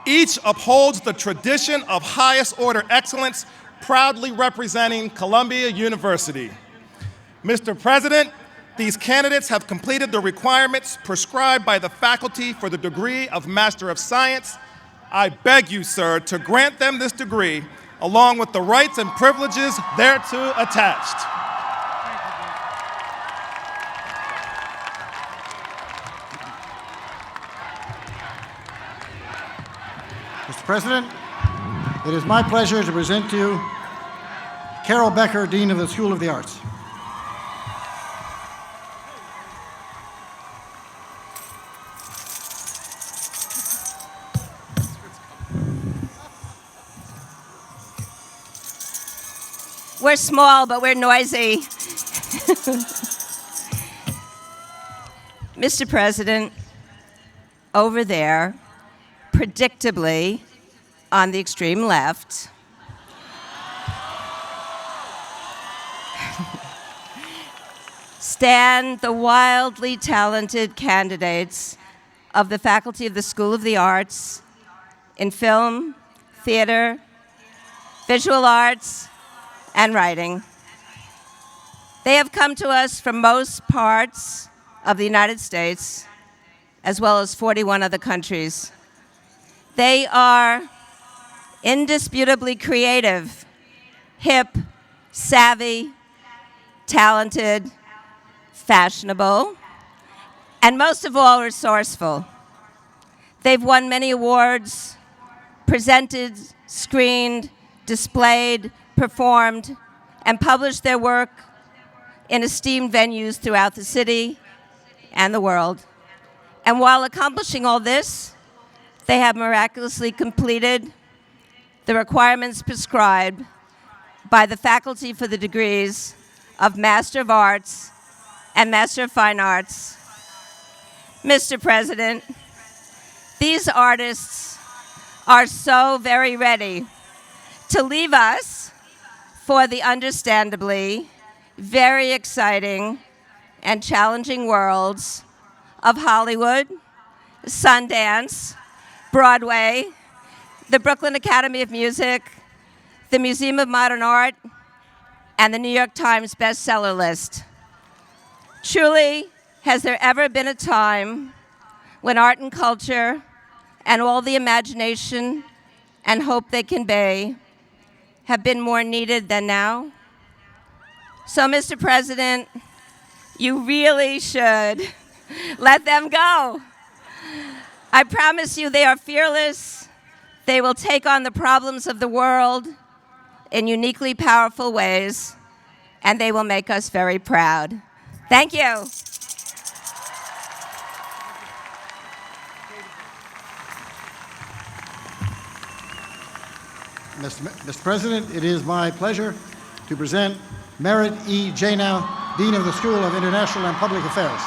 Each upholds the tradition of highest order excellence, proudly representing Columbia University. Mr. President, these candidates have completed the requirements prescribed by the faculty for the degree of Master of Science. I beg you, sir, to grant them this degree, along with the rights and privileges thereto attached. Mr. President, it is my pleasure to present to you Carol Becker, Dean of the School of the Arts. We're small, but we're noisy. Mr. President, over there, predictably, on the extreme left, stand the wildly talented candidates of the Faculty of the School of the Arts in film, theater, visual arts, and writing. They have come to us from most parts of the United States, as well as 41 other countries. They are indisputably creative, hip, savvy, talented, fashionable, and most of all, resourceful. They've won many awards, presented, screened, displayed, performed, and published their work in esteemed venues throughout the city and the world. And while accomplishing all this, they have miraculously completed the requirements prescribed by the faculty for the degrees of Master of Arts and Master of Fine Arts. Mr. President, these artists are so very ready to leave us for the understandably very exciting and challenging worlds of Hollywood, Sundance, Broadway, the Brooklyn Academy of Music, the Museum of Modern Art, and the New York Times bestseller list. Truly, has there ever been a time when art and culture and all the imagination and hope they convey have been more needed than now? So, Mr. President, you really should let them go. I promise you they are fearless. They will take on the problems of the world in uniquely powerful ways, and they will make us very proud. Thank you. Mr. President, it is my pleasure to present Merritt E. Janow, Dean of the School of International and Public Affairs.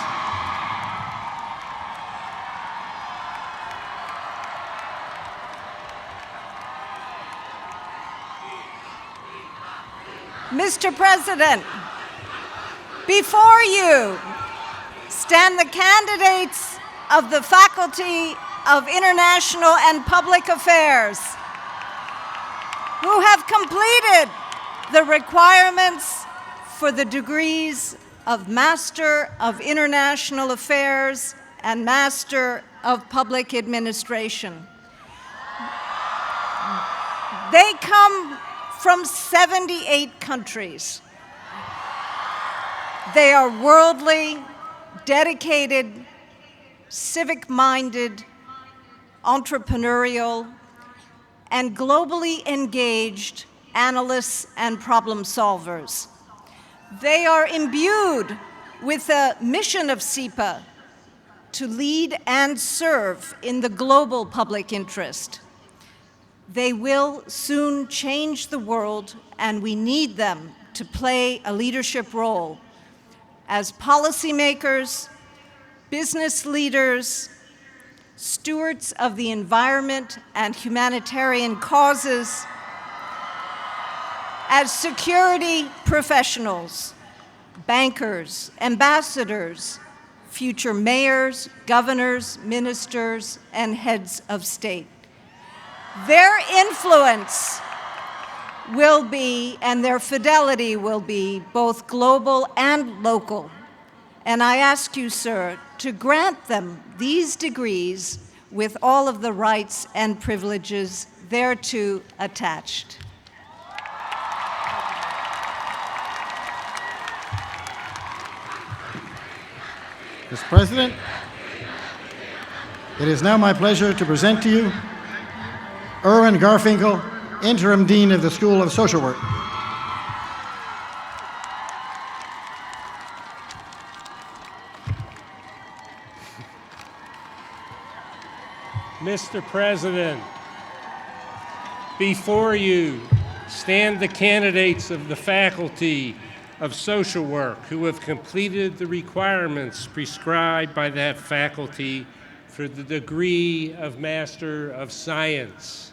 Mr. President, before you stand the candidates of the Faculty of International and Public Affairs who have completed the requirements for the degrees of Master of International Affairs and Master of Public Administration. They come from 78 countries. They are worldly, dedicated, civic-minded, entrepreneurial, and globally engaged analysts and problem solvers. They are imbued with a mission of SIPA to lead and serve in the global public interest. They will soon change the world, and we need them to play a leadership role as policymakers, business leaders, stewards of the environment and humanitarian causes, as security professionals, bankers, ambassadors, future mayors, governors, ministers, and heads of state. Their influence will be, and their fidelity will be, both global and local. And I ask you, sir, to grant them these degrees with all of the rights and privileges thereto attached. Mr. President, it is now my pleasure to present to you Erwin Garfinkel, Interim Dean of the School of Social Work. Mr. President, before you stand the candidates of the Faculty of Social Work who have completed the requirements prescribed by that faculty for the degree of Master of Science.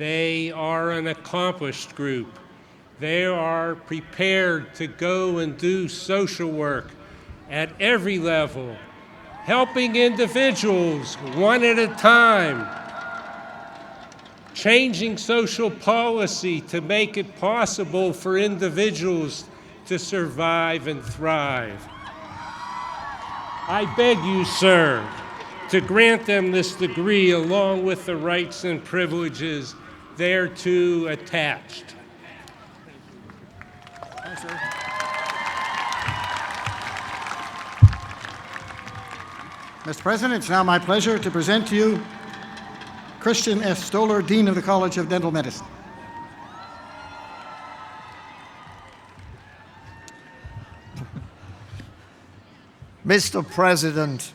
They are an accomplished group. They are prepared to go and do social work at every level, helping individuals one at a time, changing social policy to make it possible for individuals to survive and thrive. I beg you, sir, to grant them this degree along with the rights and privileges thereto attached. Thanks, sir. Mr. President, it's now my pleasure to present to you Christian S. Stoller, Dean of the College of Dental Medicine. Mr. President,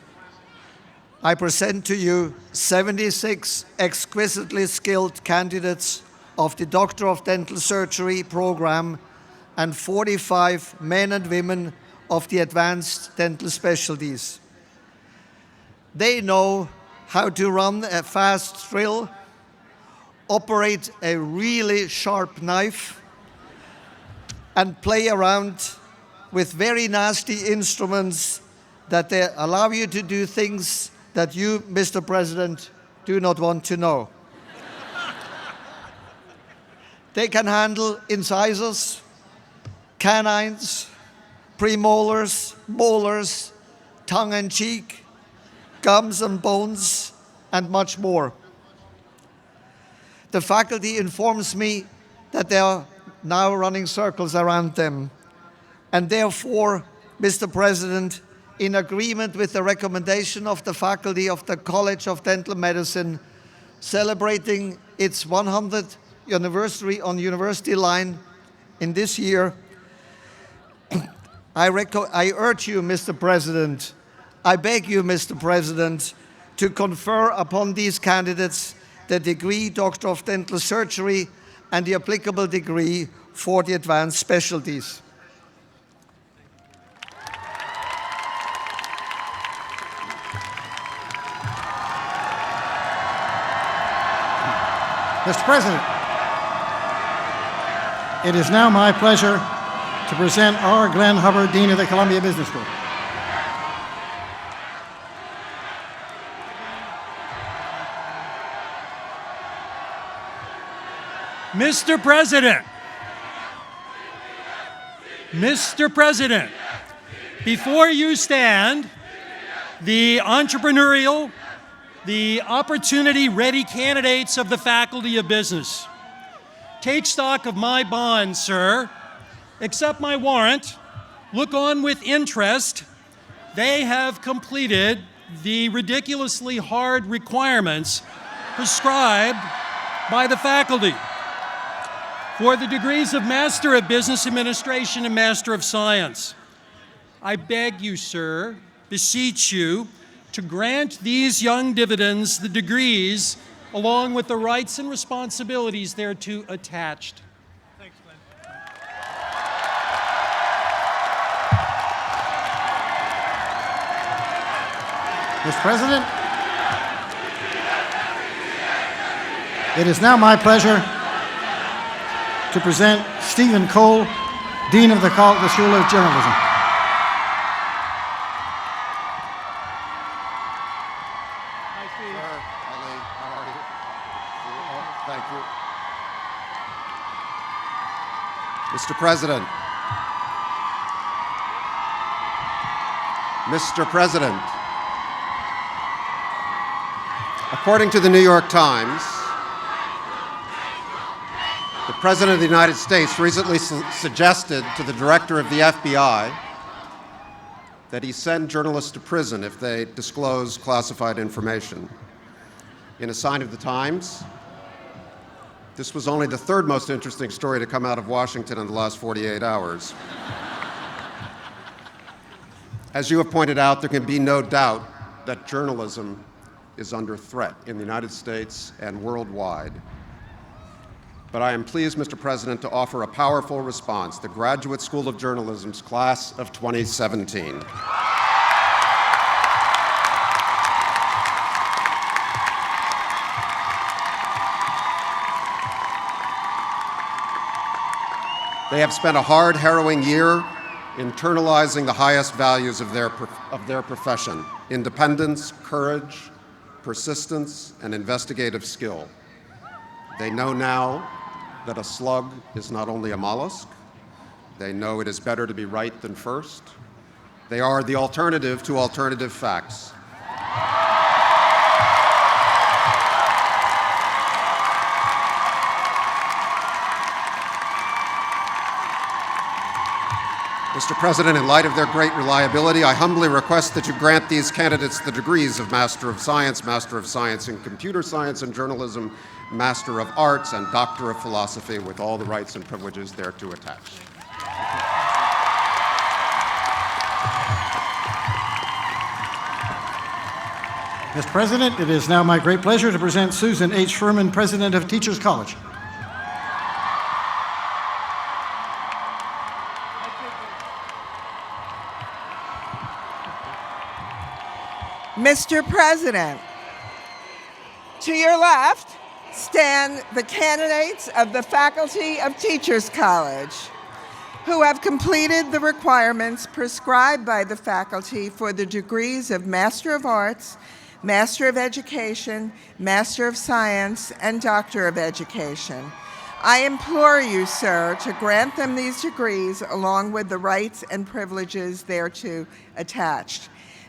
I present to you 76 exquisitely skilled candidates of the Doctor of Dental Surgery program and 45 men and women of the advanced dental specialties. They know how to run a fast drill, operate a really sharp knife, and play around with very nasty instruments that they allow you to do things that you, Mr. President, do not want to know. They can handle incisors, canines, premolars, molars, tongue-in-cheek, gums and bones, and much more. The faculty informs me that they are now running circles around them. And therefore, Mr. President, in agreement with the recommendation of the faculty of the College of Dental Medicine, celebrating its 100th anniversary on University Line in this year, I urge you, Mr. President, I beg you, Mr. President, to confer upon these candidates the degree Doctor of Dental Surgery and the applicable degree for the advanced specialties. Mr. President, it is now my pleasure to present R. Glenn Hubbard, Dean of the Columbia Business School. Mr. President, before you stand, the entrepreneurial, the opportunity-ready candidates of the Faculty of Business. Take stock of my bond, sir. Accept my warrant. Look on with interest. They have completed the ridiculously hard requirements prescribed by the faculty for the degrees of Master of Business Administration and Master of Science. I beg you, sir, beseech you, to grant these young dividends the degrees along with the rights and responsibilities thereto attached. Thanks, Glenn. Mr. President, it is now my pleasure to present Stephen Cole, Dean of the School of Journalism. Mr. President, according to the New York Times, the President of the United States recently suggested to the Director of the FBI that he send journalists to prison if they disclose classified information. In a sign of the times, this was only the third most interesting story to come out of Washington in the last 48 hours. As you have pointed out, there can be no doubt that journalism is under threat in the United States and worldwide. But I am pleased, Mr. President, to offer a powerful response, the Graduate School of Journalism's class of 2017. They have spent a hard, harrowing year internalizing the highest values of their profession: independence, courage, persistence, and investigative skill. They know now that a slug is not only a mollusk, they know it is better to be right than first. They are the alternative to alternative facts. Mr. President, in light of their great reliability, I humbly request that you grant these candidates the degrees of Master of Science in Computer Science and Journalism, Master of Arts, and Doctor of Philosophy, with all the rights and privileges thereto attached. Mr. President, it is now my great pleasure to present Susan H. Furman, President of Teachers College. Mr. President, to your left stand the candidates of the Faculty of Teachers College who have completed the requirements prescribed by the faculty for the degrees of Master of Arts, Master of Education, Master of Science, and Doctor of Education. I implore you, sir, to grant them these degrees along with the rights and privileges thereto attached.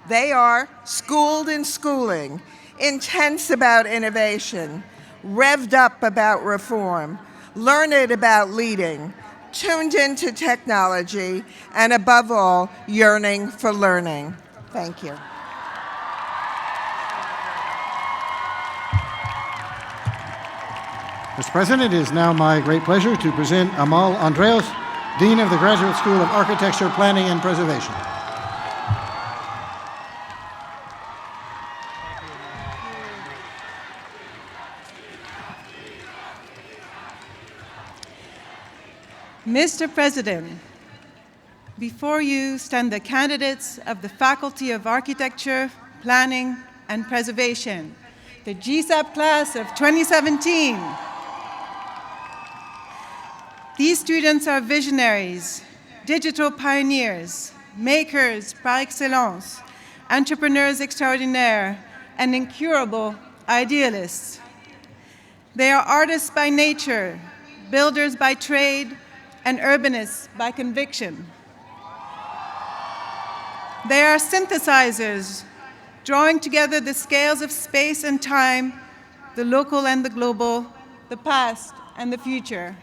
They are schooled in schooling, intense about innovation, revved up about reform, learned about leading, tuned into technology, and above all, yearning for learning. Thank you. Mr. President, it is now my great pleasure to present Amal Andreos, Dean of the Graduate School of Architecture, Planning, and Preservation. Mr. President, before you stand the candidates of the Faculty of Architecture, Planning, and Preservation, the GSAP class of 2017. These students are visionaries, digital pioneers, makers par excellence, entrepreneurs extraordinaires, and incurable idealists. They are artists by nature, builders by trade, and urbanists by conviction. They are synthesizers, drawing together the scales of space and time, the local and the global, the past and the future.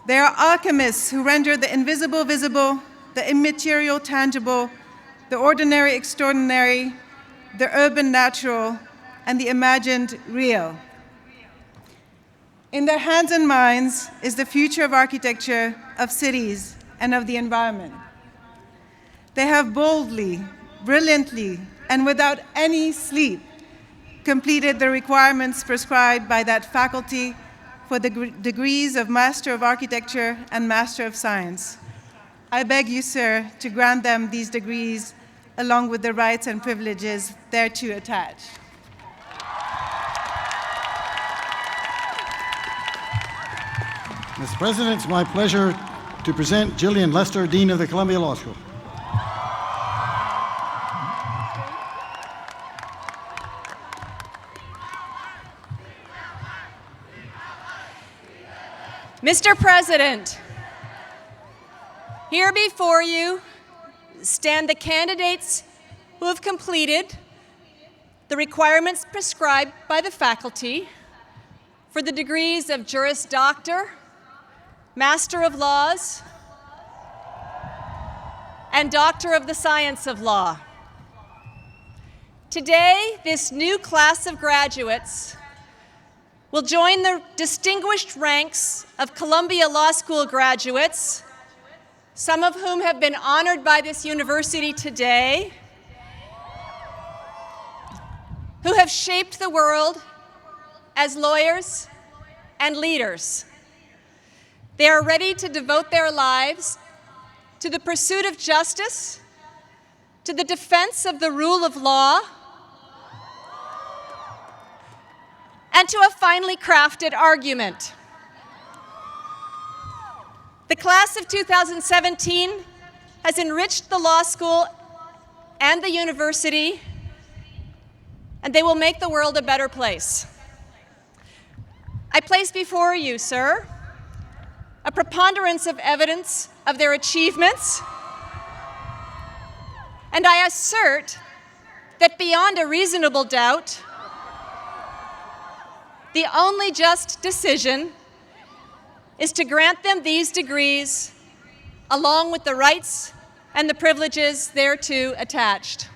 They are alchemists who render the invisible visible, the immaterial tangible, the ordinary extraordinary, the urban natural, and the imagined real. In their hands and minds is the future of architecture, of cities, and of the environment. They have boldly, brilliantly, and without any sleep completed the requirements prescribed by that faculty for the degrees of Master of Architecture and Master of Science. I beg you, sir, to grant them these degrees along with the rights and privileges thereto attached. Mr. President, it's my pleasure to present Jillian Lester, Dean of the Columbia Law School. Mr. President, here before you stand the candidates who have completed the requirements prescribed by the faculty for the degrees of Juris Doctor, Master of Laws, and Doctor of the Science of Law. Today, this new class of graduates will join the distinguished ranks of Columbia Law School graduates, some of whom have been honored by this university today, who have shaped the world as lawyers and leaders. They are ready to devote their lives to the pursuit of justice, to the defense of the rule of law, and to a finely crafted argument. The class of 2017 has enriched the law school and the university, and they will make the world a better place. I place before you, sir, a preponderance of evidence of their achievements, and I assert that beyond a reasonable doubt, the only just decision is to grant them these degrees along with the rights and the privileges thereto attached.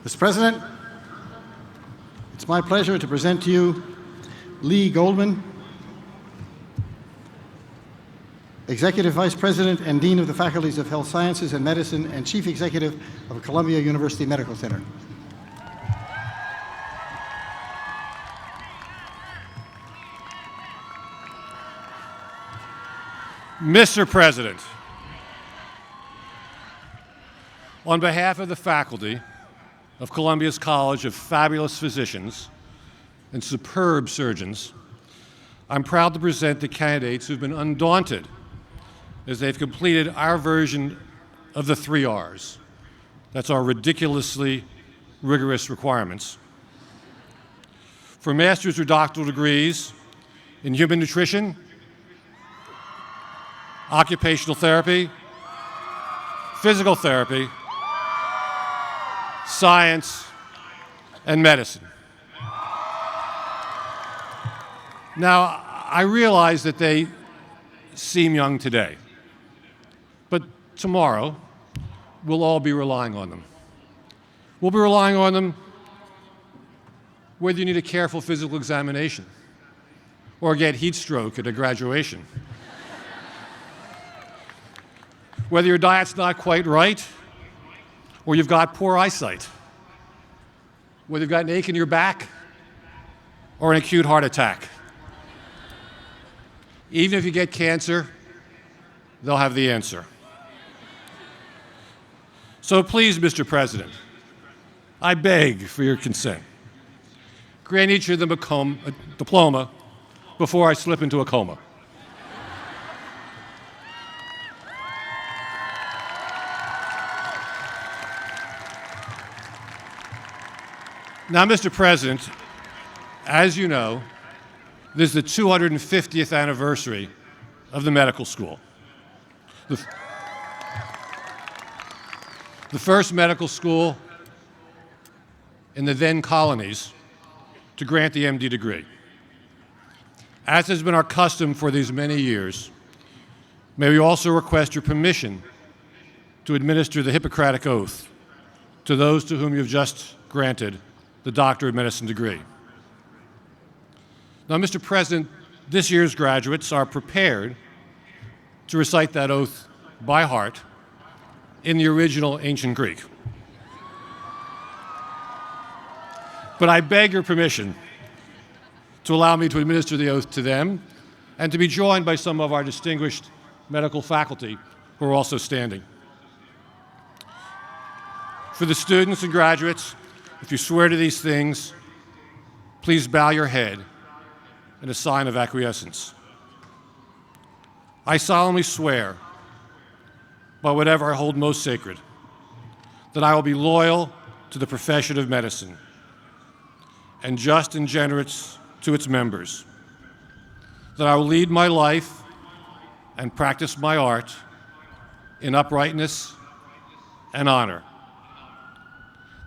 Mr. President, it's my pleasure to present to you Lee Goldman, Executive Vice President and Dean of the Faculties of Health Sciences and Medicine and Chief Executive of Columbia University Medical Center. Mr. President, on behalf of the faculty of Columbia's College of Fabulous Physicians and Superb Surgeons, I'm proud to present the candidates who've been undaunted as they've completed our version of the 3 R's. That's our ridiculously rigorous requirements. For master's or doctoral degrees in human nutrition, occupational therapy, physical therapy, science, and medicine. Now, I realize that they seem young today, but tomorrow we'll all be relying on them. We'll be relying on them whether you need a careful physical examination or get heat stroke at a graduation. Whether your diet's not quite right or you've got poor eyesight. Whether you've got an ache in your back or an acute heart attack. Even if you get cancer, they'll have the answer. So please, Mr. President, I beg for your consent. Grant each of them a diploma before I slip into a coma. Now, Mr. President, as you know, this is the 250th anniversary of the medical school. The first medical school in the then colonies to grant the MD degree. As has been our custom for these many years, may we also request your permission to administer the Hippocratic Oath to those to whom you have just granted the Doctor of Medicine degree. Now, Mr. President, this year's graduates are prepared to recite that oath by heart in the original ancient Greek. But I beg your permission to allow me to administer the oath to them and to be joined by some of our distinguished medical faculty who are also standing. For the students and graduates, if you swear to these things, please bow your head in a sign of acquiescence. I solemnly swear, by whatever I hold most sacred, that I will be loyal to the profession of medicine and just and generous to its members, that I will lead my life and practice my art in uprightness and honor,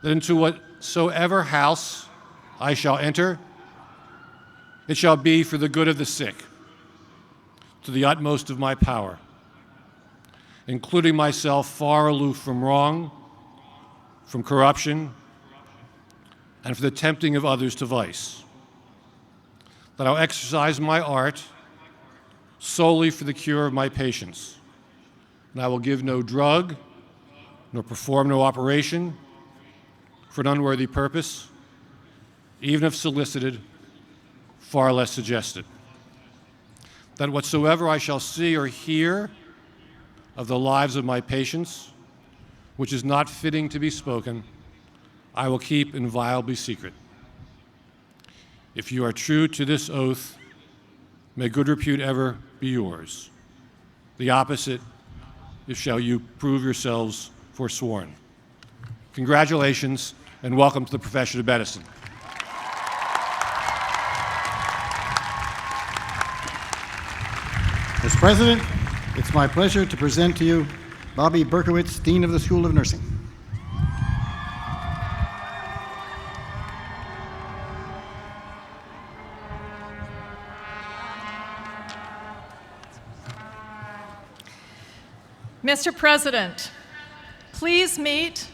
that into whatsoever house I shall enter, it shall be for the good of the sick, to the utmost of my power, including myself far aloof from wrong, from corruption, and for the tempting of others to vice, that I'll exercise my art solely for the cure of my patients, and I will give no drug, nor perform no operation for an unworthy purpose, even if solicited, far less suggested. That whatsoever I shall see or hear of the lives of my patients, which is not fitting to be spoken, I will keep inviolably secret. If you are true to this oath, may good repute ever be yours. The opposite, if shall you prove yourselves forsworn. Congratulations and welcome to the profession of medicine. Mr. President, it's my pleasure to present to you Bobby Berkowitz, Dean of the School of Nursing. Mr. President, please meet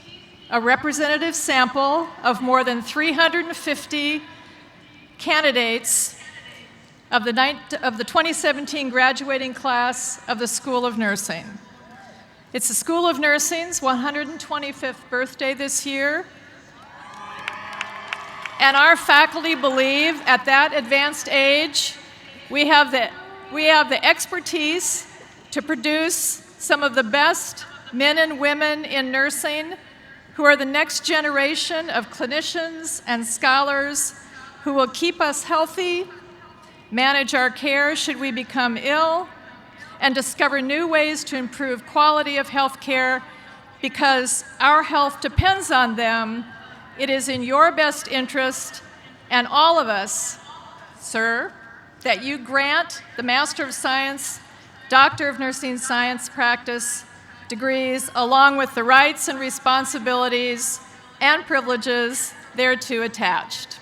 a representative sample of more than 350 candidates of the 2017 graduating class of the School of Nursing. It's the School of Nursing's 125th birthday this year, and our faculty believe at that advanced age we have the expertise to produce some of the best men and women in nursing who are the next generation of clinicians and scholars who will keep us healthy, manage our care should we become ill, and discover new ways to improve quality of health care because our health depends on them, it is in your best interest and all of us, sir, that you grant the Master of Science, Doctor of Nursing Science Practice degrees, along with the rights and responsibilities and privileges thereto attached.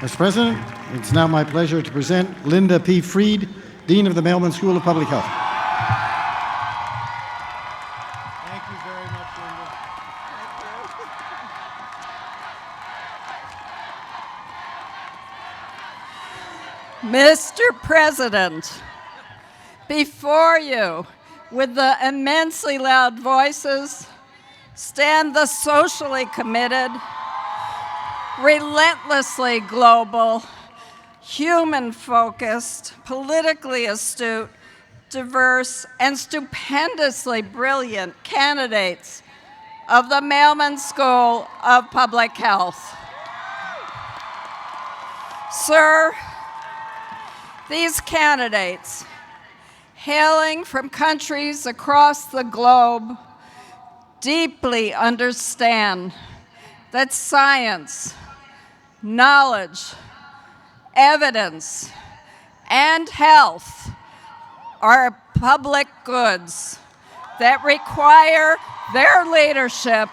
Mr. President, it's now my pleasure to present Linda P. Freed, Dean of the Mailman School of Public Health. Thank you very much, Linda. Mr. President, before you, with the immensely loud voices, stand the socially committed, relentlessly global, human-focused, politically astute, diverse, and stupendously brilliant candidates of the Mailman School of Public Health. Sir, these candidates, hailing from countries across the globe, deeply understand that science, knowledge, evidence, and health are public goods that require their leadership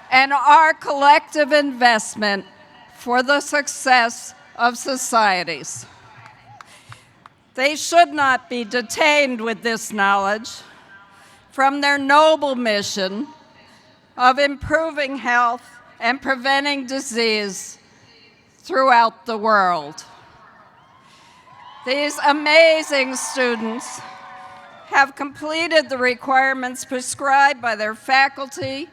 and our collective investment for the success of societies. They should not be detained with this knowledge from their noble mission of improving health and preventing disease throughout the world. These amazing students have completed the requirements prescribed by their faculty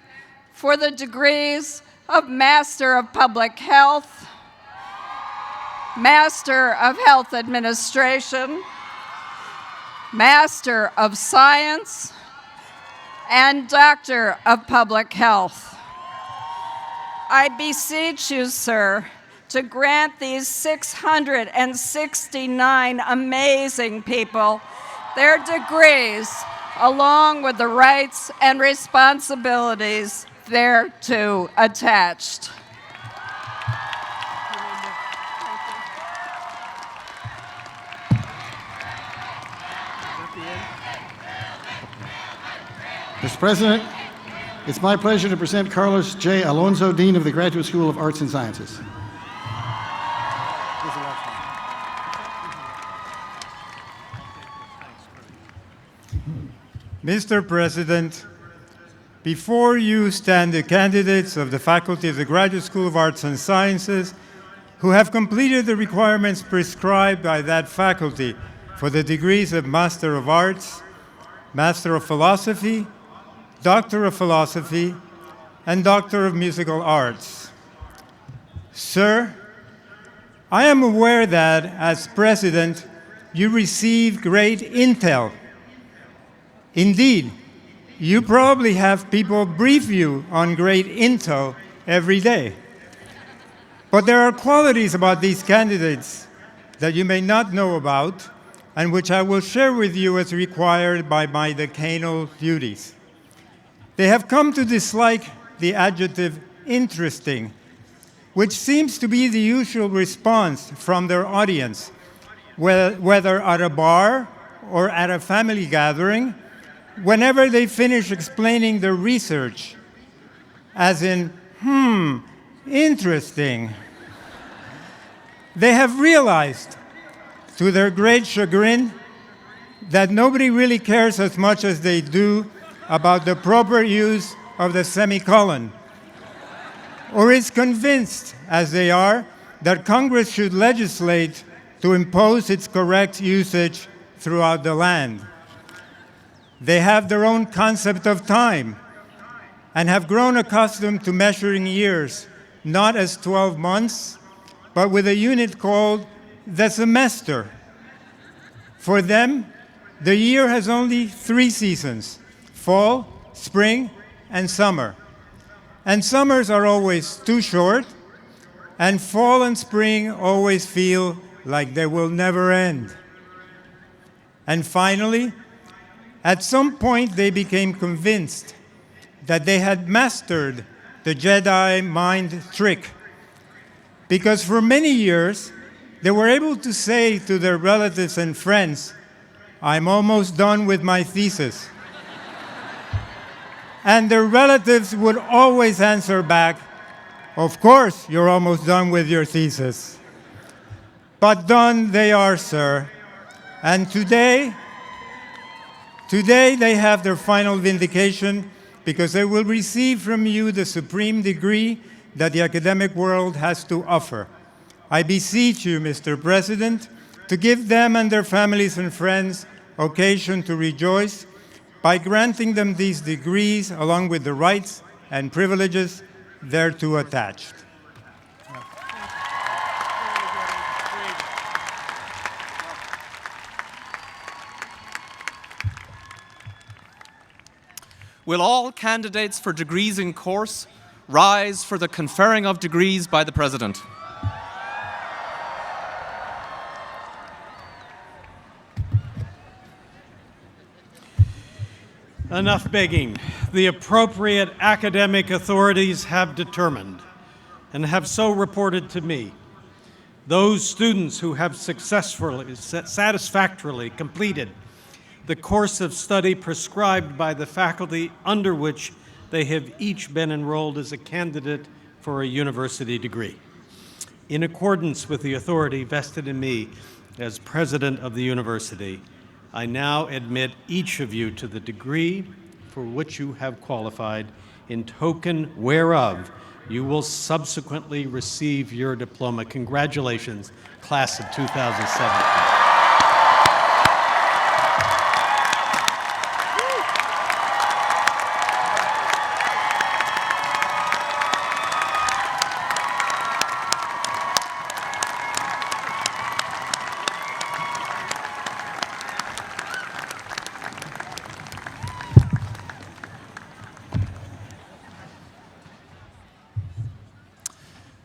for the degrees of Master of Public Health, Master of Health Administration, Master of Science, and Doctor of Public Health. I beseech you, sir, to grant these 669 amazing people their degrees, along with the rights and responsibilities thereto attached. Mr. President, it's my pleasure to present Carlos J. Alonso, Dean of the Graduate School of Arts and Sciences. Mr. President, before you stand the candidates of the faculty of the Graduate School of Arts and Sciences who have completed the requirements prescribed by that faculty for the degrees of Master of Arts, Master of Philosophy, Doctor of Philosophy, and Doctor of Musical Arts. Sir, I am aware that, as President, you receive great intel. Indeed, you probably have people brief you on great intel every day. But there are qualities about these candidates that you may not know about, and which I will share with you as required by my decanal duties. They have come to dislike the adjective interesting, which seems to be the usual response from their audience, whether at a bar or at a family gathering, whenever they finish explaining their research, as in, interesting. They have realized, to their great chagrin, that nobody really cares as much as they do about the proper use of the semicolon, or is convinced, as they are, that Congress should legislate to impose its correct usage throughout the land. They have their own concept of time and have grown accustomed to measuring years, not as 12 months, but with a unit called the semester. For them, the year has only 3 seasons: fall, spring, and summer. And summers are always too short, and fall and spring always feel like they will never end. And finally, at some point they became convinced that they had mastered the Jedi mind trick, because for many years they were able to say to their relatives and friends, "I'm almost done with my thesis." And their relatives would always answer back, "Of course, you're almost done with your thesis." But done they are, sir. And today they have their final vindication, because they will receive from you the supreme degree that the academic world has to offer. I beseech you, Mr. President, to give them and their families and friends occasion to rejoice by granting them these degrees along with the rights and privileges thereto attached. Will all candidates for degrees in course rise for the conferring of degrees by the President? Enough begging. The appropriate academic authorities have determined, and have so reported to me, those students who have satisfactorily completed the course of study prescribed by the faculty under which they have each been enrolled as a candidate for a university degree. In accordance with the authority vested in me as president of the university, I now admit each of you to the degree for which you have qualified, in token whereof you will subsequently receive your diploma. Congratulations, class of 2017.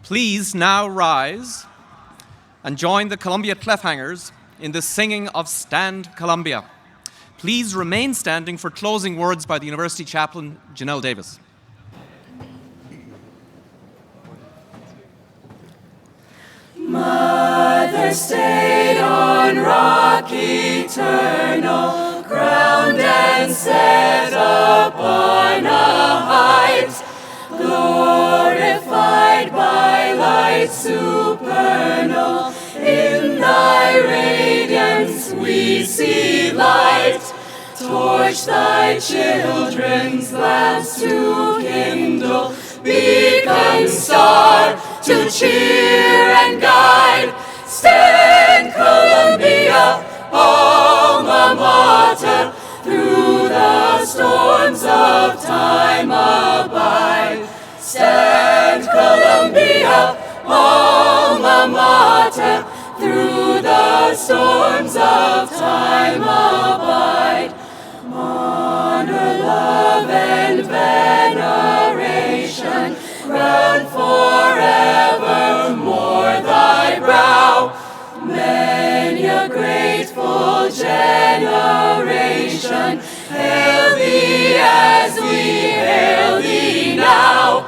Please now rise and join the Columbia Cliffhangers in the singing of Stand Columbia. Please remain standing for closing words by the University Chaplain, Janelle Davis. Mother, stay on rock eternal ground and set upon a height, glorified by light supernal. In thy radiance we see light. Torch thy children's lamps to kindle. Beacon star to cheer and guide. Stand Columbia, alma mater. Through the storms of time abide. Stand Columbia, alma mater. Through the storms of time abide. Honor, love, and veneration crown forevermore thy brow. Many a grateful generation hail thee as we hail thee now,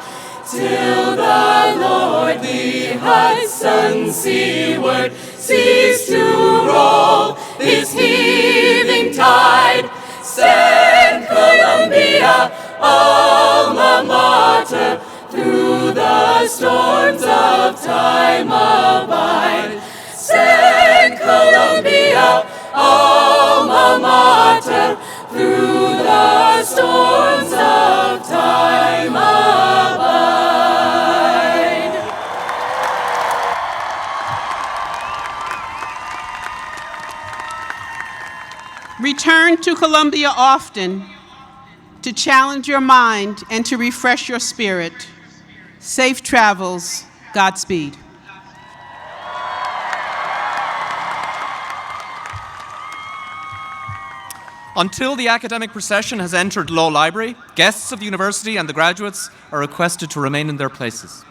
till the lordly Hudson seaward cease to roll his heaving tide. Stand Columbia, alma mater. Through the storms of time abide. Stand Columbia, alma mater. Through the storms of time abide. Return to Columbia often to challenge your mind and to refresh your spirit. Safe travels. Godspeed. Until the academic procession has entered Low Library, guests of the university and the graduates are requested to remain in their places.